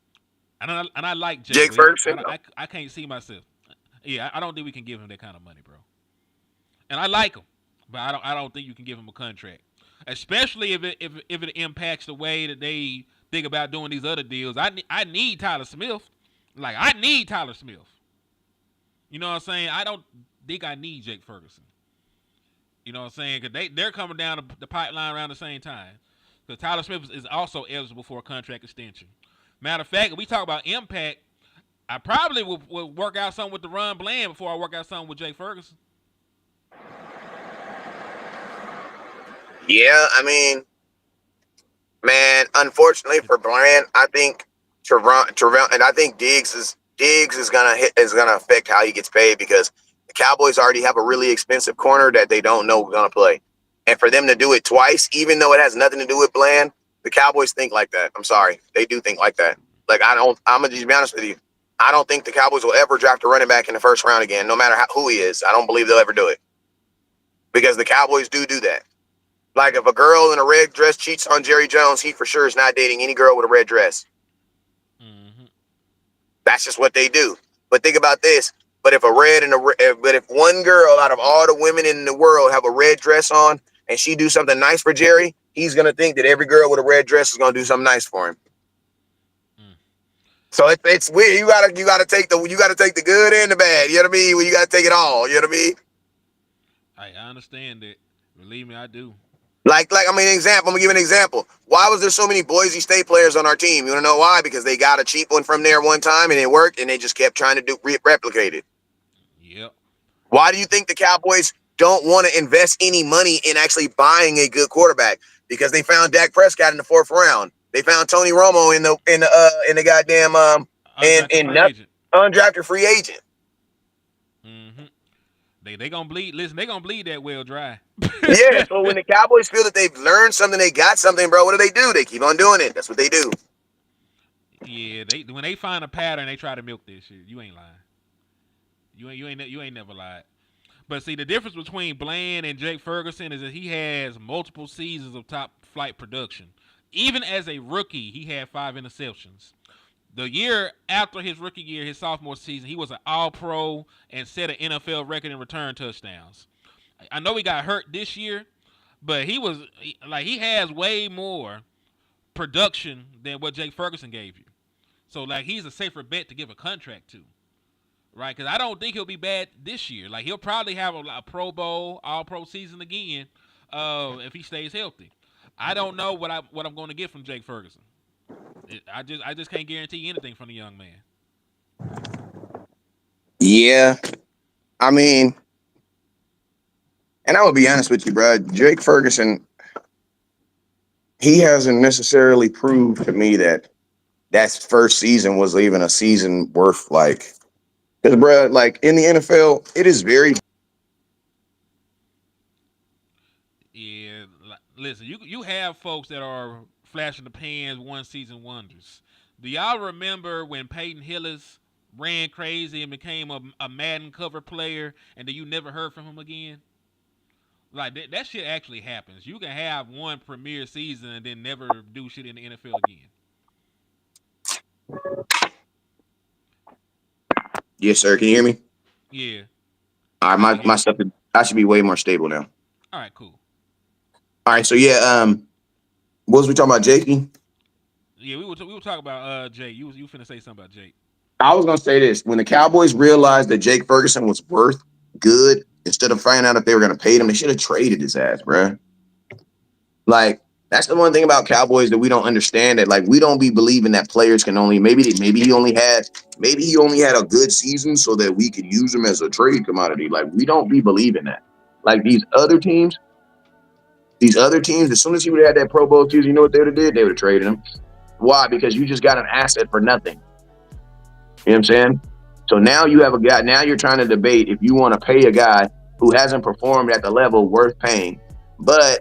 And I like Jake Ferguson. I can't see myself. Yeah, I don't think we can give him that kind of money, bro. And I like him, but I don't think you can give him a contract, especially if it impacts the way that they think about doing these other deals. I need Tyler Smith. Like, I need Tyler Smith. You know what I'm saying? I don't think I need Jake Ferguson. You know what I'm saying? Because they're coming down the pipeline around the same time. Because Tyler Smith is also eligible for a contract extension. Matter of fact, if we talk about impact, I probably will work out something with DeRon Bland before I work out something with Jake Ferguson. Yeah, I mean, man, unfortunately for Bland, I think Trevon, and I think Diggs is Diggs is gonna affect how he gets paid because the Cowboys already have a really expensive corner that they don't know gonna play. And for them to do it twice, even though it has nothing to do with Bland, the Cowboys think like that. I'm sorry. They do think like that. Like, I'm going to just be honest with you. I don't think the Cowboys will ever draft a running back in the first round again, no matter who he is. I don't believe they'll ever do it. Because the Cowboys do that. Like, if a girl in a red dress cheats on Jerry Jones, he for sure is not dating any girl with a red dress. Mm-hmm. That's just what they do. But think about this. But if one girl out of all the women in the world have a red dress on and she do something nice for Jerry, he's gonna think that every girl with a red dress is gonna do something nice for him. So it's weird. You gotta take the good and the bad. You know what I mean? Well, you gotta take it all. You know what I mean? I understand that. Believe me, I do. Like I mean, example. I'm gonna give an example. Why was there so many Boise State players on our team? You wanna know why? Because they got a cheap one from there one time and it worked, and they just kept trying to replicate it. Yep. Why do you think the Cowboys don't want to invest any money in actually buying a good quarterback? Because they found Dak Prescott in the 4th round. They found Tony Romo in the goddamn undrafted free agent. Mm-hmm. They gonna bleed. Listen, they gonna bleed that well dry. Yeah. So when the Cowboys feel that they've learned something, they got something, bro. What do? They keep on doing it. That's what they do. Yeah. When they find a pattern, they try to milk this shit. You ain't lying. You ain't never lied. But see, the difference between Bland and Jake Ferguson is that he has multiple seasons of top flight production. Even as a rookie, he had 5 interceptions. The year after his rookie year, his sophomore season, he was an All-Pro and set an NFL record in return touchdowns. I know he got hurt this year, but he has way more production than what Jake Ferguson gave you. So, like, he's a safer bet to give a contract to. Right, because I don't think he'll be bad this year. Like, he'll probably have a Pro Bowl, All-Pro season again if he stays healthy. I don't know what I'm going to get from Jake Ferguson. I just can't guarantee anything from the young man. Yeah, I mean, and I will be honest with you, bro. Jake Ferguson, he hasn't necessarily proved to me that first season was even a season worth like. Because, bro, like in the NFL, it is very. Yeah, listen, you have folks that are flash in the pans, one season wonders. Do y'all remember when Peyton Hillis ran crazy and became a Madden cover player, and then you never heard from him again? Like that shit actually happens. You can have one premier season and then never do shit in the NFL again. Yes, sir. Can you hear me? Yeah. All right, my stuff. I should be way more stable now. All right, cool. All right, so yeah, what was we talking about, Jakey? Yeah, we were talking about Jake. You finna say something about Jake. I was gonna say this: when the Cowboys realized that Jake Ferguson was worth good, instead of finding out if they were gonna pay him, they should have traded his ass, bro. Like, that's the one thing about Cowboys that we don't understand. That like we don't be believing that players can only maybe he only had a good season so that we could use him as a trade commodity. Like, we don't be believing that. Like these other teams, as soon as he would have had that Pro Bowl season, you know what they would have did? They would have traded him. Why? Because you just got an asset for nothing. You know what I'm saying? So now you have a guy, now you're trying to debate if you want to pay a guy who hasn't performed at the level worth paying, but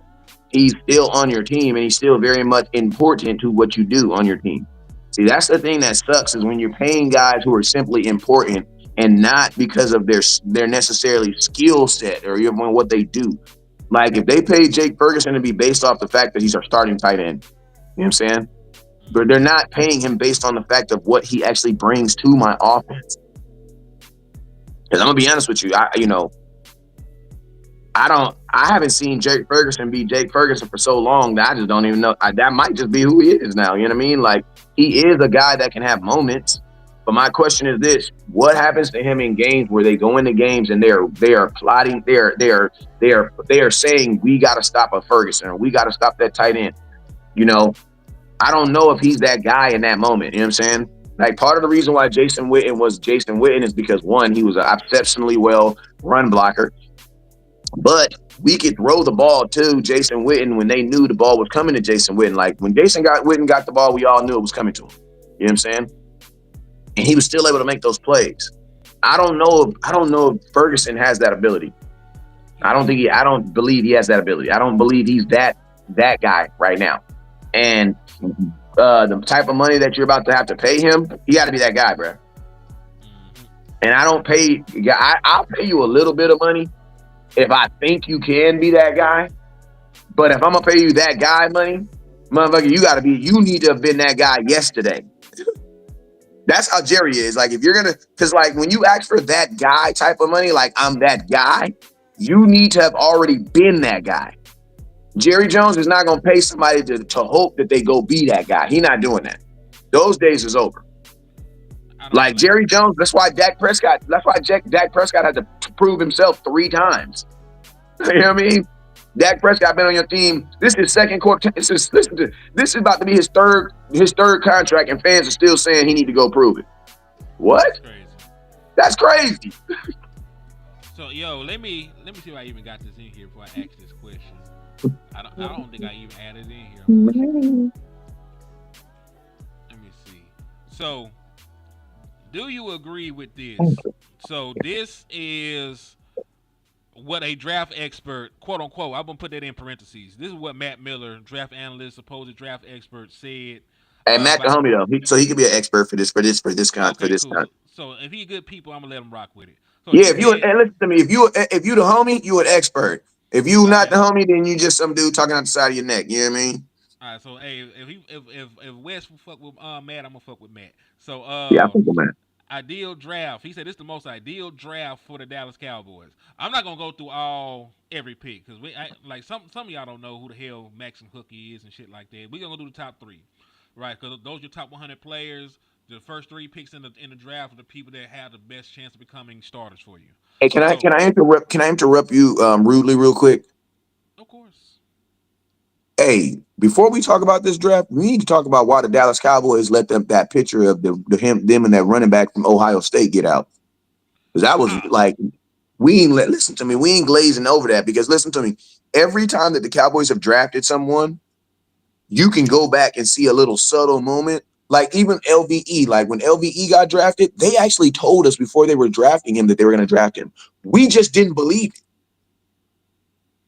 he's still on your team and he's still very much important to what you do on your team. See, that's the thing that sucks, is when you're paying guys who are simply important and not because of their necessarily skill set or even what they do. Like, if they pay Jake Ferguson to be based off the fact that he's our starting tight end, you know what I'm saying? But they're not paying him based on the fact of what he actually brings to my offense. Because I'm gonna be honest with you, I haven't seen Jake Ferguson be Jake Ferguson for so long that I just don't even know. That might just be who he is now. You know what I mean? Like, he is a guy that can have moments. But my question is this: what happens to him in games where they go into games and they are plotting, they are saying we got to stop a Ferguson or we got to stop that tight end? You know, I don't know if he's that guy in that moment. You know what I'm saying? Like, part of the reason why Jason Witten is because, one, he was an exceptionally well run blocker. But we could throw the ball to Jason Witten when they knew the ball was coming to Jason Witten. Like, when Witten got the ball, we all knew it was coming to him. You know what I'm saying? and he was still able to make those plays. I don't know if Ferguson has that ability. I don't believe he has that ability. I don't believe he's that guy right now. And the type of money that you're about to have to pay him, he got to be that guy, bro. And I don't pay. I'll pay you a little bit of money if I think you can be that guy. But if I'm gonna pay you that guy money, motherfucker, you need to have been that guy yesterday. That's how Jerry is. Like, if you're gonna, because like when you ask for that guy type of money, like I'm that guy, you need to have already been that guy. Jerry Jones is not gonna pay somebody to hope that they go be that guy. He's not doing that. Those days is over. Like Jerry Jones, that's why Dak Prescott had to prove himself 3 times. You know what I mean? Dak Prescott been on your team. This is second quarter. This is about to be his third contract, and fans are still saying he need to go prove it. What? That's crazy. So yo, let me see if I even got this in here before I ask this question. I don't think I even added it in here. Let me see. So, do you agree with this? So this is what a draft expert, quote unquote, I'm gonna put that in parentheses. This is what Matt Miller, draft analyst, supposed draft expert, said. Hey, Matt, the homie though, so he could be an expert for this kind. So if he good people, I'm gonna let him rock with it. So yeah, listen to me. If you the homie, you an expert. If you not the homie, then you just some dude talking out the side of your neck. You know what I mean? All right. So hey, if Wes will fuck with Matt, I'm gonna fuck with Matt. So yeah, I fuck with Matt. Ideal draft. He said this is the most ideal draft for the Dallas Cowboys. I'm not gonna go through every pick because like some of y'all don't know who the hell Maxim Hookie is and shit like that. We're gonna do the top 3, right? Because those are your top 100 players. The first 3 picks in the draft are the people that have the best chance of becoming starters for you. Hey, can I interrupt? Can I interrupt you rudely, real quick? Of course. Hey, before we talk about this draft, we need to talk about why the Dallas Cowboys let that picture of them and that running back from Ohio State get out. Because that was like, listen to me, we ain't glazing over that. Because listen to me, every time that the Cowboys have drafted someone, you can go back and see a little subtle moment. Like even LVE, like when LVE got drafted, they actually told us before they were drafting him that they were going to draft him. We just didn't believe it.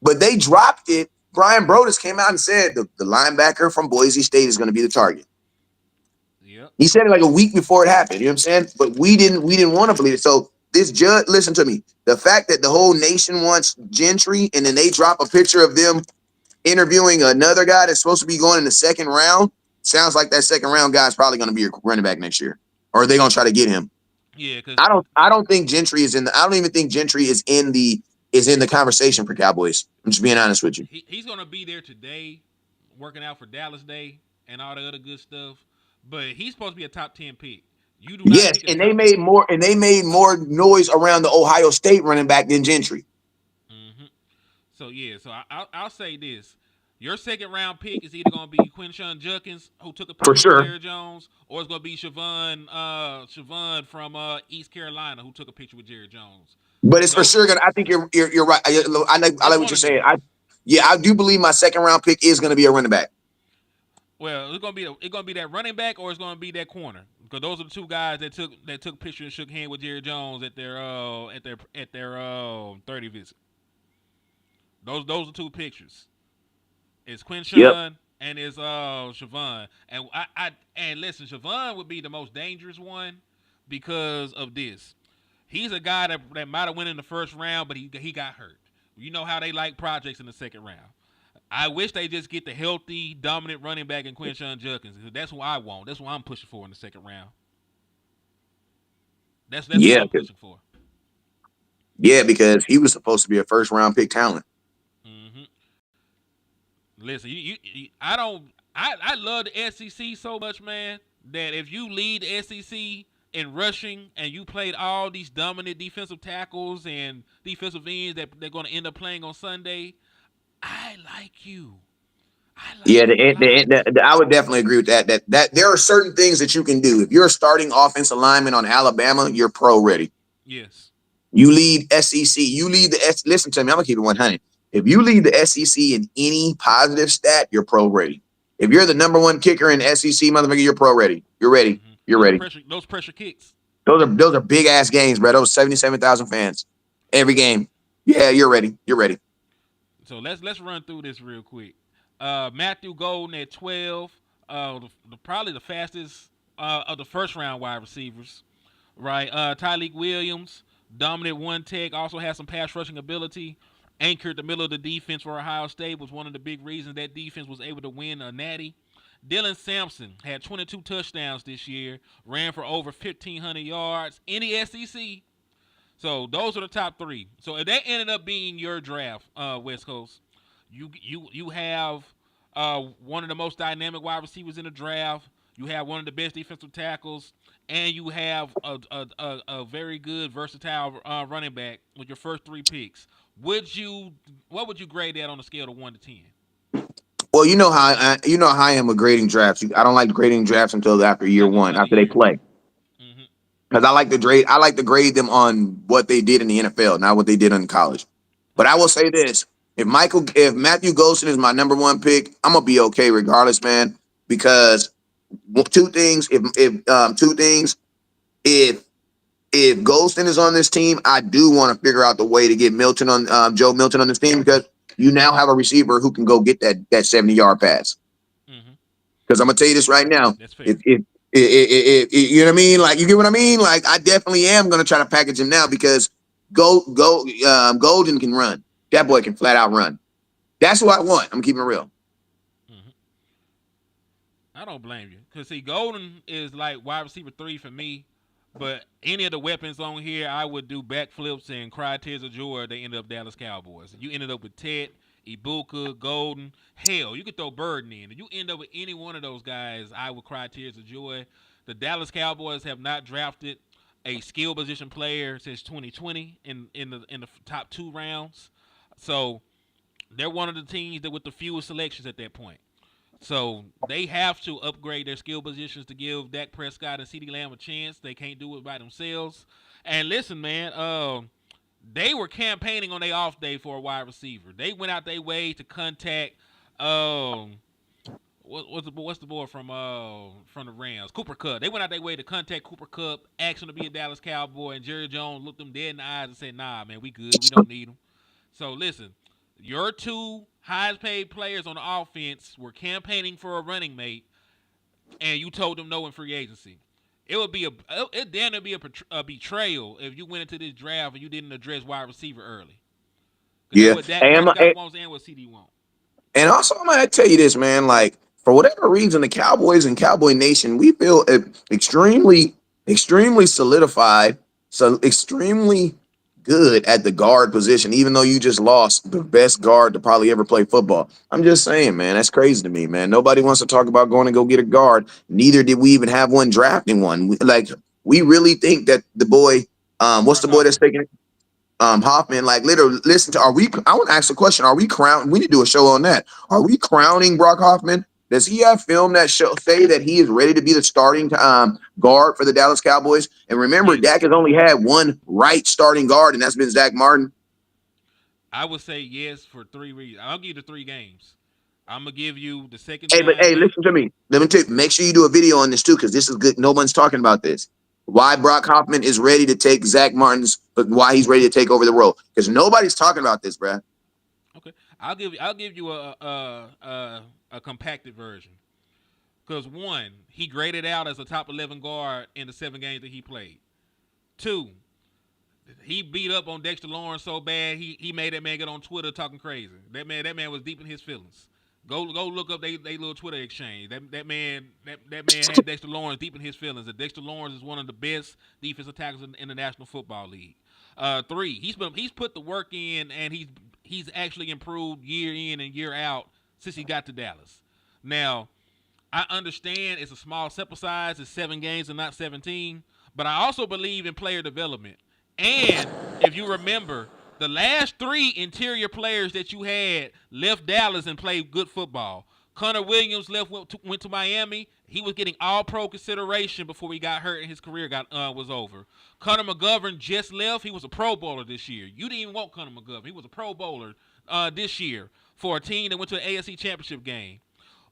But they dropped it. Brian Brodus came out and said the linebacker from Boise State is going to be the target. Yep. He said it like a week before it happened. You know what I'm saying? But we didn't want to believe it. So this judge, listen to me. The fact that the whole nation wants Gentry, and then they drop a picture of them interviewing another guy that's supposed to be going in the second round, sounds like that second round guy is probably going to be a running back next year, or are they going to try to get him? Yeah, because I don't think Gentry is in the. I don't even think Gentry is in the conversation for Cowboys. I'm just being honest with you. He's going to be there today, working out for Dallas Day and all the other good stuff. But he's supposed to be a top 10 pick. You do not. Yes, and they made more noise around the Ohio State running back than Gentry. Mm-hmm. So yeah, I'll say this: your second round pick is either going to be Quinshon Judkins, who took a picture with Jerry Jones, or it's going to be Siobhan from East Carolina, who took a picture with Jerry Jones. But it's for sure gonna. I think you're right. I like what you're saying. I do believe my second round pick is going to be a running back. Well, it's gonna be that running back, or it's gonna be that corner, because those are the 2 guys that took pictures and shook hands with Jerry Jones at their 30 visit. Those are 2 pictures. It's Quinshon and it's Siobhan. And listen, Siobhan would be the most dangerous one because of this. He's a guy that might have went in the first round, but he got hurt. You know how they like projects in the second round. I wish they just get the healthy, dominant running back in Quinshon Judkins. That's what I want. That's what I'm pushing for in the second round. That's what I'm pushing for. Yeah, because he was supposed to be a first round pick talent. Mm-hmm. Listen, I love the SEC so much, man, that if you lead the SEC in rushing and you played all these dominant defensive tackles and defensive ends that they're going to end up playing on Sunday, I like you. I would definitely agree with that. That there are certain things that you can do. If you're a starting offensive lineman on Alabama, you're pro ready. Yes. You lead SEC. You lead the listen to me. I'm gonna keep it 100. If you lead the SEC in any positive stat, you're pro ready. If you're the number 1 kicker in SEC, motherfucker, you're pro ready. You're ready. Mm-hmm. You're ready. Those pressure kicks. Those are big ass games, bro. Those 77,000 fans every game. Yeah, you're ready. You're ready. So let's run through this real quick. Matthew Golden at 12, probably the fastest of the first round wide receivers, right? Tyleek Williams, dominant one tech, also has some pass rushing ability. Anchored the middle of the defense for Ohio State, was one of the big reasons that defense was able to win a natty. Dylan Sampson had 22 touchdowns this year, ran for over 1,500 yards in the SEC. So those are the top three. So if that ended up being your draft, West Coast, you have one of the most dynamic wide receivers in the draft. You have one of the best defensive tackles, and you have a very good versatile running back with your first three picks. What would you grade that on a scale of 1 to 10? Well, you know how I am with grading drafts. I don't like grading drafts until after year one, after they play. Because I like to grade them on what they did in the NFL, not what they did in college. But I will say this: if Matthew Golston is my number one pick, I'm gonna be okay regardless, man. Because two things: if Golston is on this team, I do want to figure out the way to get Milton on Joe Milton on this team, because you now have a receiver who can go get that 70-yard pass. Because I'm gonna tell you this right now: if you know what I mean, like, you get what I mean, like, I definitely am gonna try to package him now, because Golden can run. That boy can flat out run. That's what I want. I'm keeping it real. I don't blame you, because see, Golden is like wide receiver 3 for me. But any of the weapons on here, I would do backflips and cry tears of joy. They ended up Dallas Cowboys. You ended up with Ted, Ibuka, Golden. Hell, you could throw Burden in. If you end up with any one of those guys, I would cry tears of joy. The Dallas Cowboys have not drafted a skill position player since 2020 in the top 2 rounds. So they're one of the teams that with the fewest selections at that point. So they have to upgrade their skill positions to give Dak Prescott and CeeDee Lamb a chance. They can't do it by themselves. And listen, man, they were campaigning on their off day for a wide receiver. They went out their way to contact what's the boy from the Rams? Cooper Kupp. They went out their way to contact Cooper Kupp, asked him to be a Dallas Cowboy, and Jerry Jones looked them dead in the eyes and said, "Nah, man, we good. We don't need him." So listen, your 2 highest paid players on the offense were campaigning for a running mate, and you told them no in free agency. It'd damn near be a betrayal if you went into this draft and you didn't address wide receiver early. Yeah, what Dak Prescott wants and what CD wants. And also, I'm gonna tell you this, man. Like, for whatever reason, the Cowboys and Cowboy Nation, we feel extremely solidified, so extremely good at the guard position, even though you just lost the best guard to probably ever play football. I'm just saying, man, that's crazy to me, man. Nobody wants to talk about going to go get a guard. Neither did we even have one drafting one. We really think that the boy, what's the boy that's taking it? Hoffman, like, literally, listen to, I want to ask a question. We need to do a show on that. Are we crowning Brock Hoffman? Does he have film that say that he is ready to be the starting guard for the Dallas Cowboys? And remember, Dak has only had one right starting guard, and that's been Zach Martin. I would say yes for 3 reasons. I'll give you the 3 games. I'm gonna give you the second. Hey, listen to me. Let me tell you, make sure you do a video on this too, because this is good. No one's talking about this. Why Brock Hoffman is ready to take Zach Martin's, but why he's ready to take over the role, because nobody's talking about this, bruh. Okay, I'll give you a compacted version. Because 1, he graded out as a top 11 guard in the 7 games that he played. 2, he beat up on Dexter Lawrence so bad he made that man get on Twitter talking crazy. That man was deep in his feelings. Go look up they little Twitter exchange. That man had Dexter Lawrence deep in his feelings. And Dexter Lawrence is one of the best defensive tackles in the National Football League. 3, he's put the work in, and he's actually improved year in and year out since he got to Dallas. Now, I understand it's a small sample size, it's 7 games and not 17, but I also believe in player development. And if you remember, the last 3 interior players that you had left Dallas and played good football. Connor Williams went to Miami. He was getting all-pro consideration before he got hurt and his career was over. Connor McGovern just left. He was a Pro Bowler this year. You didn't even want Connor McGovern. He was a Pro Bowler this year for a team that went to an AFC Championship game.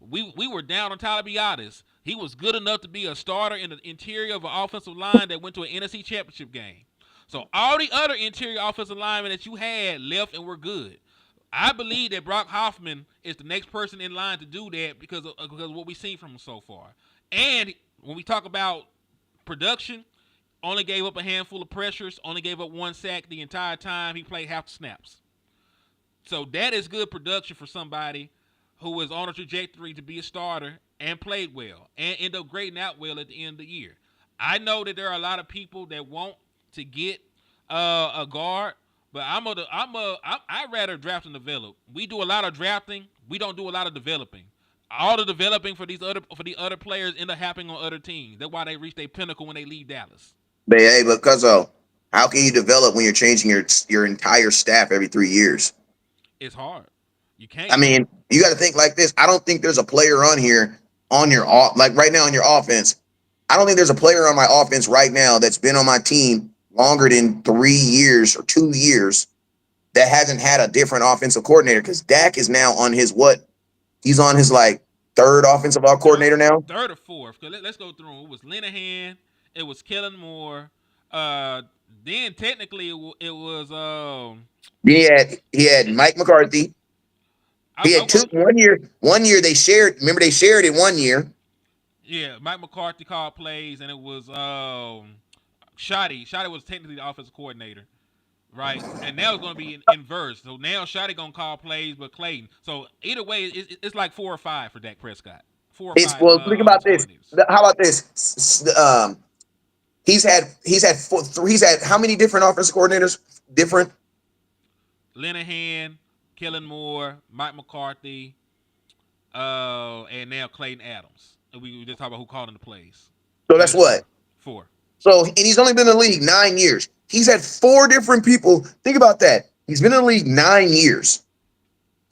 We were down on Tyler Biadasz. He was good enough to be a starter in the interior of an offensive line that went to an NFC Championship game. So all the other interior offensive linemen that you had left and were good. I believe that Brock Hoffman is the next person in line to do that because of what we've seen from him so far. And when we talk about production, only gave up a handful of pressures, only gave up 1 sack the entire time he played half the snaps. So that is good production for somebody who is on a trajectory to be a starter and played well and end up grading out well at the end of the year. I know that there are a lot of people that want to get a guard, but I'd rather draft and develop. We do a lot of drafting. We don't do a lot of developing. All the developing for the other players end up happening on other teams. That's why they reach their pinnacle when they leave Dallas. Hey, but Cuzzo, how can you develop when you're changing your entire staff every 3 years? It's hard. You can't. I mean, you got to think like this. I don't think there's a player on here on your like right now on your offense. I don't think there's a player on my offense right now that's been on my team longer than 3 years or 2 years that hasn't had a different offensive coordinator. Because Dak is now on his what? He's on his like third offensive coordinator now. Third or fourth. Let's go through them. It was Linehan. It was Kellen Moore. Then technically it was He had Mike McCarthy. He had 1 year. 1 year they shared. Remember they shared it 1 year. Yeah, Mike McCarthy called plays, and it was Shotty. Shotty was technically the offensive coordinator, right? And now it's going to be inverse. So now Shotty going to call plays, but Clayton. So either way, it's like 4 or 5 for Dak Prescott. 4 or 5. Well, think about this. How about this? He's had how many different offensive coordinators? Different. Linehan, Kellen Moore, Mike McCarthy, and now Clayton Adams. We just talk about who calling the plays. So that's what? 4. So, and he's only been in the league 9 years. He's had 4 different people. Think about that. He's been in the league 9 years.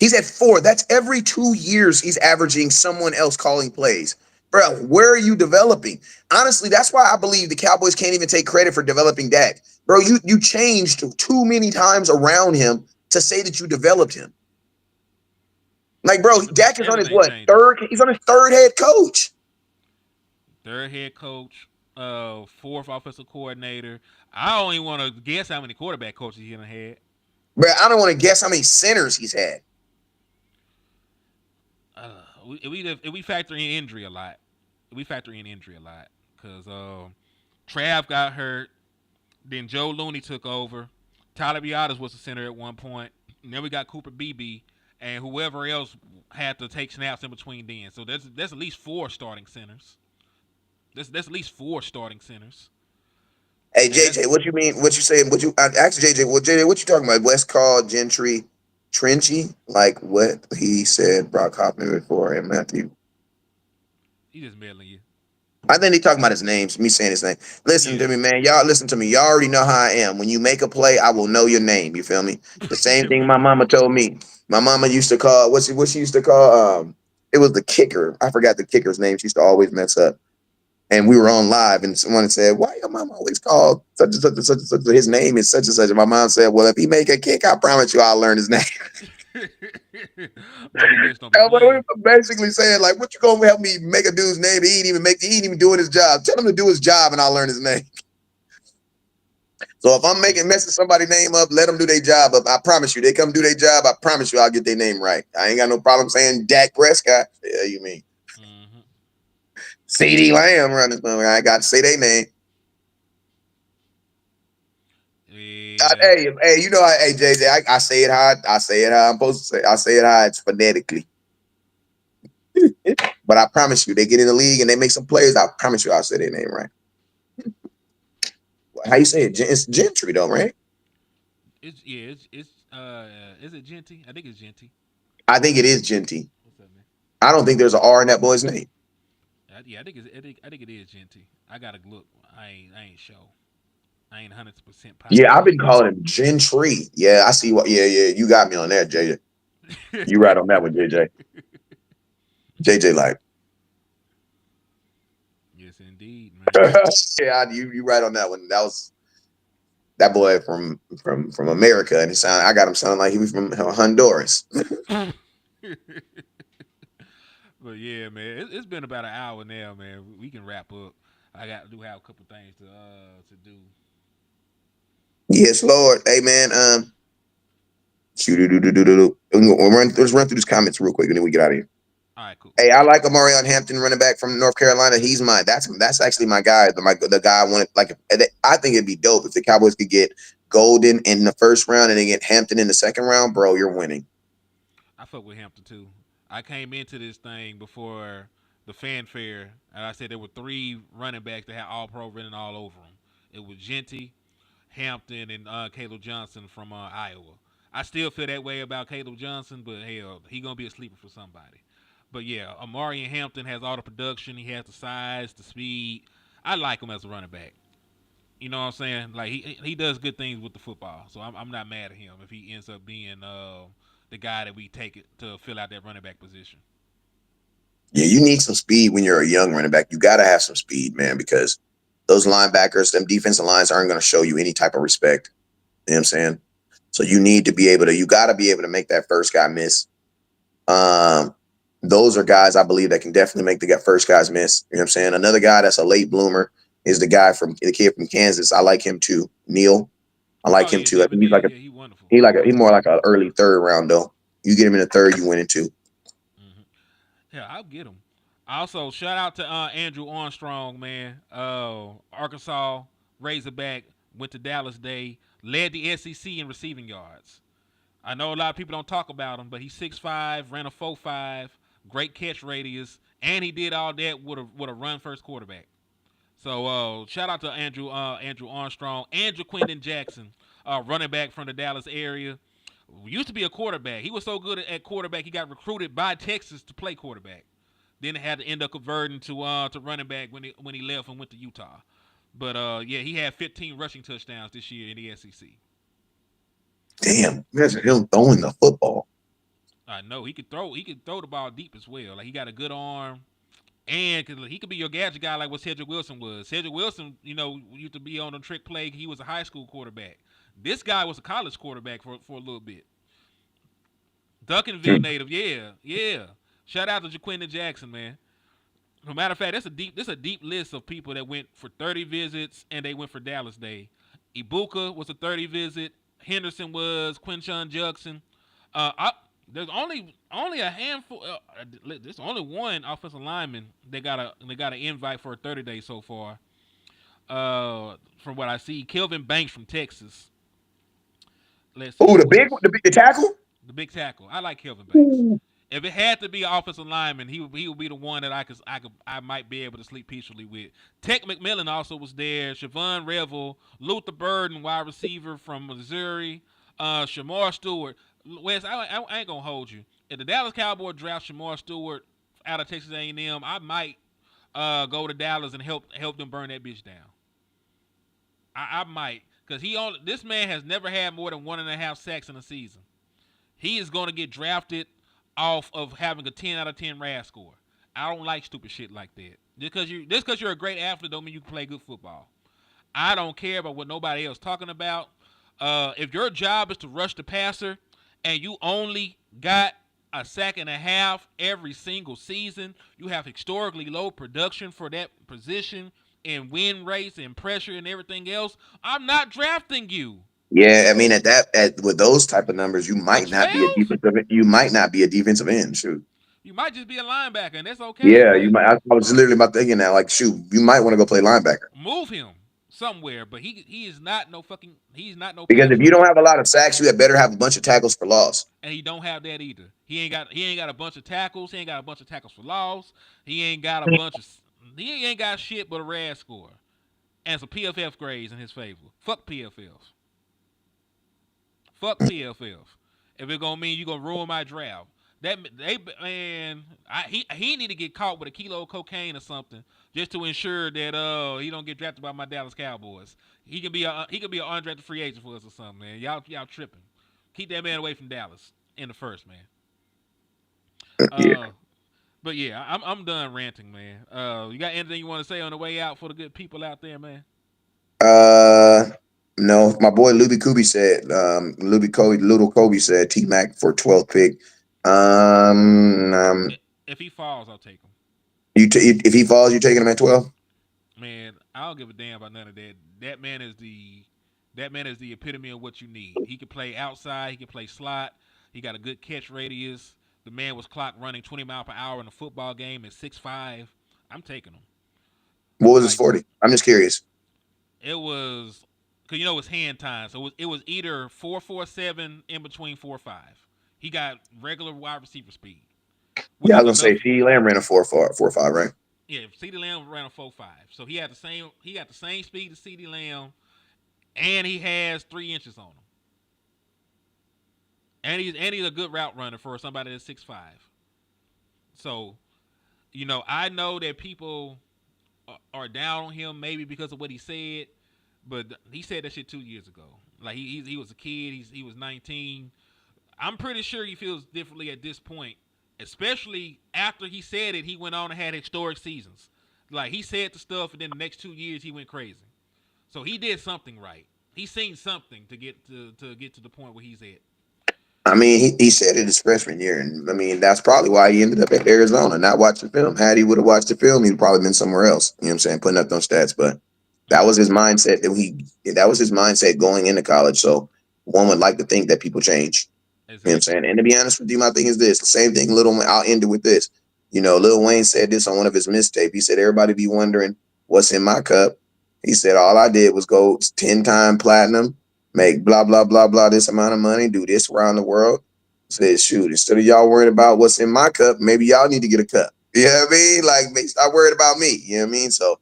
He's had 4. That's every 2 years he's averaging someone else calling plays. Bro, where are you developing? Honestly, that's why I believe the Cowboys can't even take credit for developing Dak. Bro, you changed too many times around him to say that you developed him. Like, bro, Dak is on his what? Third? He's on his third head coach. Third head coach, 4th offensive coordinator. I don't even want to guess how many quarterback coaches he's had. Bro, I don't want to guess how many centers he's had. If we factor in injury a lot, because Trav got hurt, then Joe Looney took over. Tyler Biadasz was the center at one point. And then we got Cooper Beebe and whoever else had to take snaps in between then. So there's at least 4 starting centers. That's at least 4 starting centers. Hey JJ, what you mean? What you saying? What you asked JJ? Well, JJ, what you talking about? West Call, Gentry, Trenchy? Like what he said? Brock Hoffman before and Matthew. He just meddling you. I think he talking about his name. Me saying his name. Listen to me, man. Y'all listen to me. Y'all already know how I am. When you make a play, I will know your name. You feel me? The same thing my mama told me. My mama used to call what she used to call. It was the kicker. I forgot the kicker's name. She used to always mess up. And we were on live, and someone said, "Why your mom always called such and such and such and such? His name is such and such." And my mom said, "Well, if he make a kick, I promise you, I'll learn his name." I'm basically saying, like, what you gonna help me make a dude's name? He ain't even doing his job. Tell him to do his job, and I'll learn his name. So if I'm messing somebody's name up, let them do their job up. I promise you, they come do their job. I promise you, I'll get their name right. I ain't got no problem saying Dak Prescott. Yeah, you mean? CD Lamb running. I got to say their name. Yeah. Hey, you know, hey JJ, I say it how I'm supposed to say. I say it how it's phonetically. But I promise you, they get in the league and they make some plays. I promise you, I'll say their name right. How you say it? It's Gentry though, right? Is it Genty? I think it's Genty. I think it is Genty. What's up, man? I don't think there's an R in that boy's name. Yeah, I think it is Genty. I gotta look. I ain't sure. I ain't 100% positive. Yeah, I've been calling him Gentry. Yeah, I see what. Yeah, you got me on that, JJ. You right on that one, JJ. JJ, like. Yes, indeed, man. Yeah, you right on that one. That was that boy from America, and I got him sounding like he was from Honduras. But yeah, man, it's been about an hour now, man. We can wrap up. I do have a couple things to do. Yes, Lord. Hey, man. Let's run through these comments real quick, and then we get out of here. All right, cool. Hey, I like Amarion Hampton, running back from North Carolina. He's mine. That's actually my guy. The guy I wanted. Like, I think it'd be dope if the Cowboys could get Golden in the first round and then get Hampton in the second round. Bro, you're winning. I fuck with Hampton too. I came into this thing before the fanfare, and I said there were three running backs that had All Pro written all over them. It was Genty, Hampton, and Caleb Johnson from Iowa. I still feel that way about Caleb Johnson, but hell, he gonna be a sleeper for somebody. But yeah, Amari Hampton has all the production. He has the size, the speed. I like him as a running back. You know what I'm saying? Like he does good things with the football, so I'm not mad at him if he ends up being the guy that we take it to fill out that running back position. Yeah, you need some speed when you're a young running back. You got to have some speed, man, because those linebackers, them defensive lines aren't going to show you any type of respect. You know what I'm saying? So you need to be able to, you got to be able to make that first guy miss. Those are guys I believe that can definitely make the first guys miss. You know what I'm saying? Another guy that's a late bloomer is the kid from Kansas. I like him too, Neil. I like him too. I think he's like he wonderful. He's more like an early third round though. You get him in the third, you win it too. Mm-hmm. Yeah, I'll get him. Also, shout out to Andrew Armstrong, man. Arkansas Razorback went to Dallas Day, led the SEC in receiving yards. I know a lot of people don't talk about him, but he's 6'5", ran a 4.5, great catch radius, and he did all that with a run first quarterback. So shout out to Andrew Armstrong and Jaquindon Jackson, running back from the Dallas area. Used to be a quarterback. He was so good at quarterback, he got recruited by Texas to play quarterback. Then he had to end up converting to running back when he left and went to Utah. But yeah, he had 15 rushing touchdowns this year in the SEC. Damn, imagine him throwing the football. I know he could throw. He could throw the ball deep as well. Like he got a good arm, and he could be your gadget guy like what Cedric Wilson was. Cedric Wilson, used to be on the trick play. He was a high school quarterback. This guy was a college quarterback for a little bit. Duncanville native, yeah. Shout out to Jaquindon Jackson, man. No matter of fact, that's a deep list of people that went for 30 visits and they went for Dallas Day. Ibuka was a 30 visit. Henderson was. Quinshon Judson. There's only a handful. There's only one offensive lineman they got an invite for a 30-day so far. From what I see, Kelvin Banks from Texas. Let's see. Oh, the tackle. The big tackle. I like Kelvin Banks. Ooh. If it had to be an offensive lineman, he would be the one that I might be able to sleep peacefully with. Tech McMillan also was there. Siobhan Revel, Luther Burden, wide receiver from Missouri. Shamar Stewart. Wes, I ain't gonna hold you. If the Dallas Cowboys draft Shamar Stewart out of Texas A&M, I might go to Dallas and help them burn that bitch down. I might, because this man has never had more than 1.5 sacks in a season. He is going to get drafted off of having a 10 out of 10 RAS score. I don't like stupid shit like that. Just because you're a great athlete don't mean you can play good football. I don't care about what nobody else talking about. If your job is to rush the passer and you only got a sack and a half every single season, you have historically low production for that position and win rates and pressure and everything else, I'm not drafting you. Yeah, I mean with those type of numbers, you might not be a defensive end. Shoot, you might just be a linebacker, and that's okay. Yeah, you might. I was literally about thinking that. Like, shoot, you might want to go play linebacker. Move him somewhere, but he is not no fucking. He's not no. Because if you don't have a lot of sacks, you had better have a bunch of tackles for loss. And he don't have that either. He ain't got a bunch of tackles. He ain't got a bunch of tackles for loss. He ain't got a bunch of. He ain't got shit but a RAS score and some PFF grades in his favor. Fuck PFFs. Fuck PFF. If it gonna mean you gonna ruin my draft, he need to get caught with a kilo of cocaine or something just to ensure that he don't get drafted by my Dallas Cowboys. He could be an undrafted free agent for us or something, man. Y'all tripping. Keep that man away from Dallas in the first, man. Yeah. But yeah, I'm done ranting, man. You got anything you want to say on the way out for the good people out there, man? No, my boy Luby Kobe said, Little Kobe said T-Mac for 12th pick. If he falls, I'll take him. If he falls, you taking him at 12? Man, I don't give a damn about none of that. That man is the epitome of what you need. He can play outside. He can play slot. He got a good catch radius. The man was clocked running 20 mile per hour in a football game at 6'5". I'm taking him. What was his 40? I'm just curious. It was, cause it's hand time, so it was either 4.47 in between 4.5. He got regular wide receiver speed. Yeah, I was gonna say CeeDee Lamb ran a 4.5, right? Yeah, CeeDee Lamb ran a 4.5, so he got the same speed as CeeDee Lamb, and he has 3 inches on him. And he's a good route runner for somebody that's 6'5". So, I know that people are down on him maybe because of what he said, but he said that shit 2 years ago. Like he was a kid. He was 19. I'm pretty sure he feels differently at this point, especially after he said it. He went on and had historic seasons. Like he said the stuff, and then the next 2 years he went crazy. So he did something right. He's seen something to get to the point where he's at. I mean, he said it his freshman year, and I mean that's probably why he ended up at Arizona, not watching film. Had he would have watched the film, he'd probably been somewhere else. You know what I'm saying? Putting up those stats, but that was his mindset that was his mindset going into college. So one would like to think that people change. Exactly. You know what I'm saying? And to be honest with you, my thing is this: the same thing. I'll end it with this. Lil Wayne said this on one of his mixtapes. He said, "Everybody be wondering what's in my cup." He said, "All I did was go 10-time platinum, make blah, blah, blah, blah, this amount of money, do this around the world." Said, shoot, instead of y'all worrying about what's in my cup, maybe y'all need to get a cup. You know what I mean? Like, stop worried about me. You know what I mean? So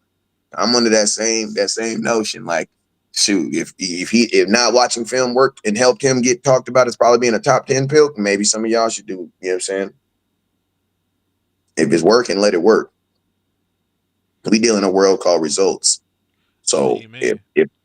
I'm under that same notion. Like, shoot, if not watching film worked and helped him get talked about as probably being a top 10 pick, maybe some of y'all should do, you know what I'm saying? If it's working, let it work. We deal in a world called results. So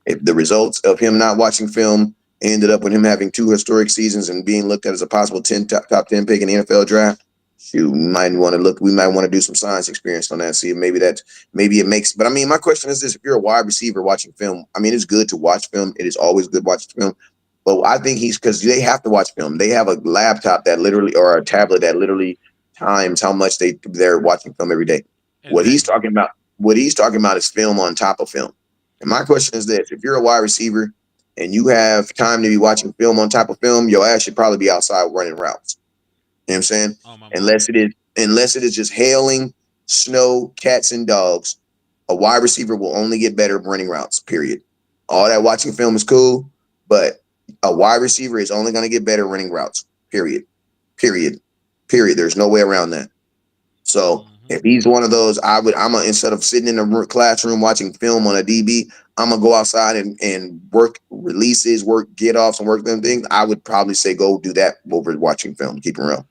if the results of him not watching film ended up with him having 2 historic seasons and being looked at as a possible top 10 pick in the NFL draft, shoot, we might want to do some science experience on that. See, maybe it makes. But I mean, my question is this: if you're a wide receiver watching film, I mean, it's good to watch film. It is always good watching film. But I think because they have to watch film. They have a laptop that literally, or a tablet that literally times how much they're watching film every day. Exactly. What he's talking about is film on top of film. And my question is this: if you're a wide receiver and you have time to be watching film on top of film, your ass should probably be outside running routes. You know what I'm saying? Unless it is just hailing, snow, cats, and dogs, a wide receiver will only get better running routes, period. All that watching film is cool, but a wide receiver is only going to get better running routes, period. There's no way around that. So if he's one of those, instead of sitting in a classroom watching film on a DB, I'm going to go outside and work releases, work get-offs, and work them things. I would probably say go do that over watching film, keep it real.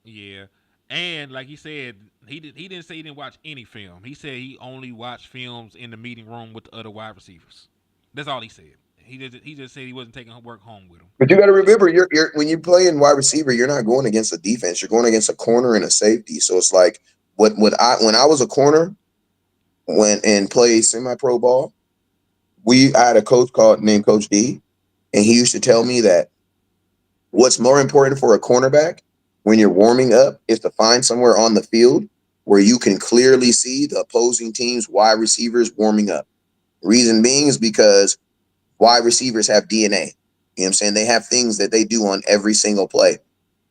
Yeah. And like he said, he didn't say he didn't watch any film. He said he only watched films in the meeting room with the other wide receivers. That's all he said. He just said he wasn't taking work home with him. But you got to remember, you're when you play in wide receiver, you're not going against a defense. You're going against a corner and a safety. So it's like when I was a corner and played semi-pro ball, I had a coach named Coach D, and he used to tell me that what's more important for a cornerback when you're warming up is to find somewhere on the field where you can clearly see the opposing team's wide receivers warming up. Reason being is because wide receivers have DNA. You know what I'm saying? They have things that they do on every single play.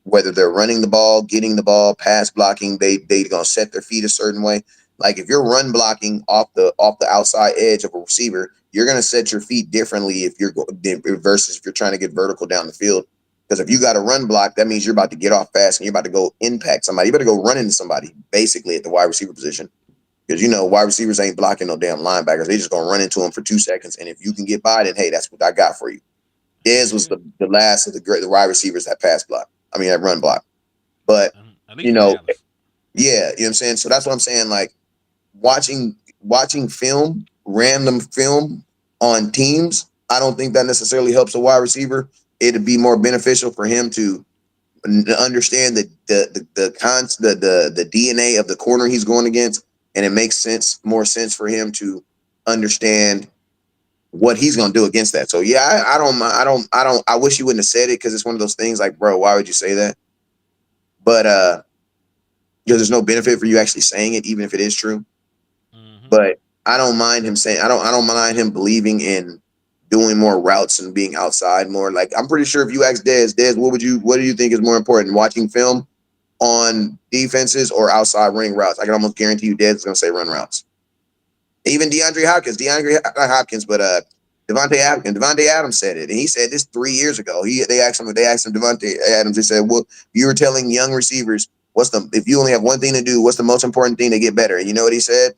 Whether they're running the ball, getting the ball, pass blocking, they're going to set their feet a certain way. Like if you're run blocking off the outside edge of a receiver, you're going to set your feet differently versus if you're trying to get vertical down the field. Because if you got a run block, that means you're about to get off fast and you're about to go impact somebody. You better go run into somebody, basically, at the wide receiver position. Because, wide receivers ain't blocking no damn linebackers. They just going to run into them for 2 seconds. And if you can get by, then, hey, that's what I got for you. Dez was the last of the wide receivers that run block. But, yeah, you know what I'm saying? So that's what I'm saying. Like, watching film, random film on teams, I don't think that necessarily helps a wide receiver. It'd be more beneficial for him to understand the DNA of the corner he's going against, and it makes more sense for him to understand what he's going to do against that. So yeah, I wish you wouldn't have said it, because it's one of those things like, bro, why would you say that? But because there's no benefit for you actually saying it, even if it is true. Mm-hmm. But I don't mind him saying I don't mind him believing in doing more routes and being outside more. Like I'm pretty sure if you ask Dez, what do you think is more important, watching film on defenses or outside running routes? I can almost guarantee you Dez is gonna say run routes. Even DeAndre Hopkins, Devontae Adams said it, and he said this 3 years ago. They asked him Devontae Adams. They said, "Well, you were telling young receivers if you only have one thing to do, what's the most important thing to get better?" And you know what he said?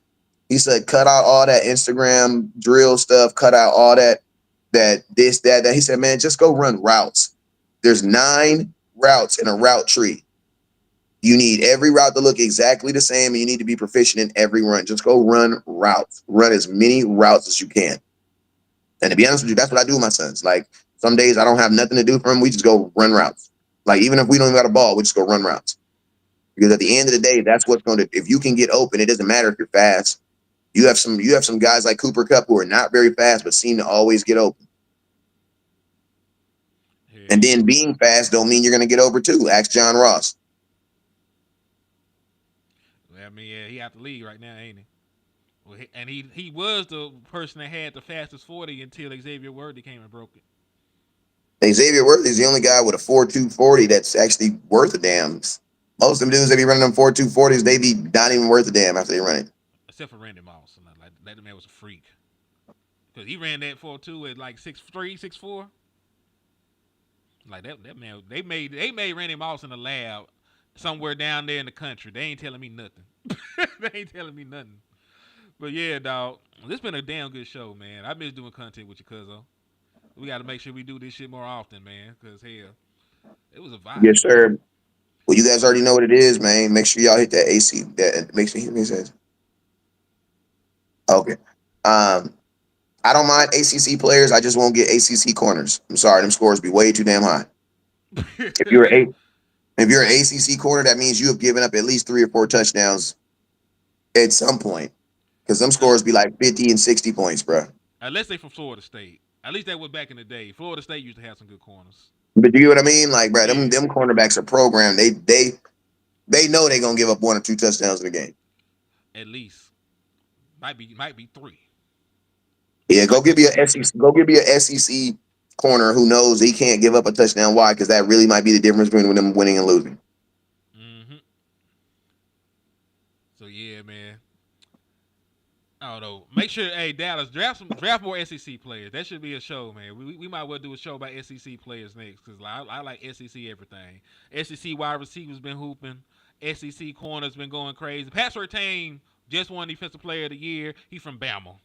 He said, "Cut out all that Instagram drill stuff. Cut out all that this that." He said, "Man, just go run routes. There's 9 routes in a route tree. You need every route to look exactly the same, and you need to be proficient in every run. Just go run routes. Run as many routes as you can." And to be honest with you, that's what I do with my sons. Like some days I don't have nothing to do for them. We just go run routes. Like even if we don't even got a ball, we just go run routes. Because at the end of the day, that's what's going to. If you can get open, it doesn't matter if you're fast. You have some guys like Cooper Kupp who are not very fast, but seem to always get open. Yeah. And then being fast don't mean you're going to get over too. Ask John Ross. I mean, yeah, he out the league right now, ain't he? Well, he was the person that had the fastest 40 until Xavier Worthy came and broke it. Xavier Worthy is the only guy with a 4.2 40 that's actually worth a damn. Most of them dudes that be running them 4.2 40s, they be not even worth a damn after they run it. Except for Randy Moss. Like, that man was a freak. Because he ran that 4.2 at like 6'3", 6'4". Like that man, they made Randy Moss in the lab somewhere down there in the country. They ain't telling me nothing. They ain't telling me nothing. But yeah, dog, this been a damn good show, man. I miss doing content with you, cuzzo. We got to make sure we do this shit more often, man. Because hell, it was a vibe. Yes, sir. Well, you guys already know what it is, man. Make sure y'all hit that AC. That makes me hear me says. Okay. I don't mind ACC players. I just won't get ACC corners. I'm sorry, them scores be way too damn high. If you're an ACC corner, that means you have given up at least 3 or 4 touchdowns at some point, because them scores be like 50 and 60 points, bro. Unless they from Florida State. At least that was back in the day. Florida State used to have some good corners. But you get what I mean? Like, bro, Yeah. them cornerbacks are programmed. They know they're gonna give up 1 or 2 touchdowns in a game. At least. Might be 3. Yeah, go give me a SEC corner who knows he can't give up a touchdown. Why? Because that really might be the difference between them winning and losing. Mm-hmm. So yeah, man. I don't know. Make sure, hey Dallas, draft more SEC players. That should be a show, man. We might well do a show about SEC players next, because I like SEC everything. SEC wide receivers been hooping. SEC corners been going crazy. Pat Surtain just won Defensive Player of the Year. He from Bama.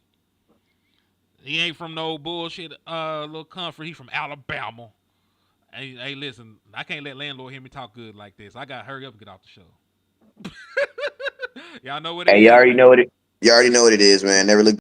He ain't from no bullshit little comfort. He from Alabama. Hey, listen, I can't let landlord hear me talk good like this. I gotta hurry up and get off the show. Y'all know what it is. You already know what it is, man. Never look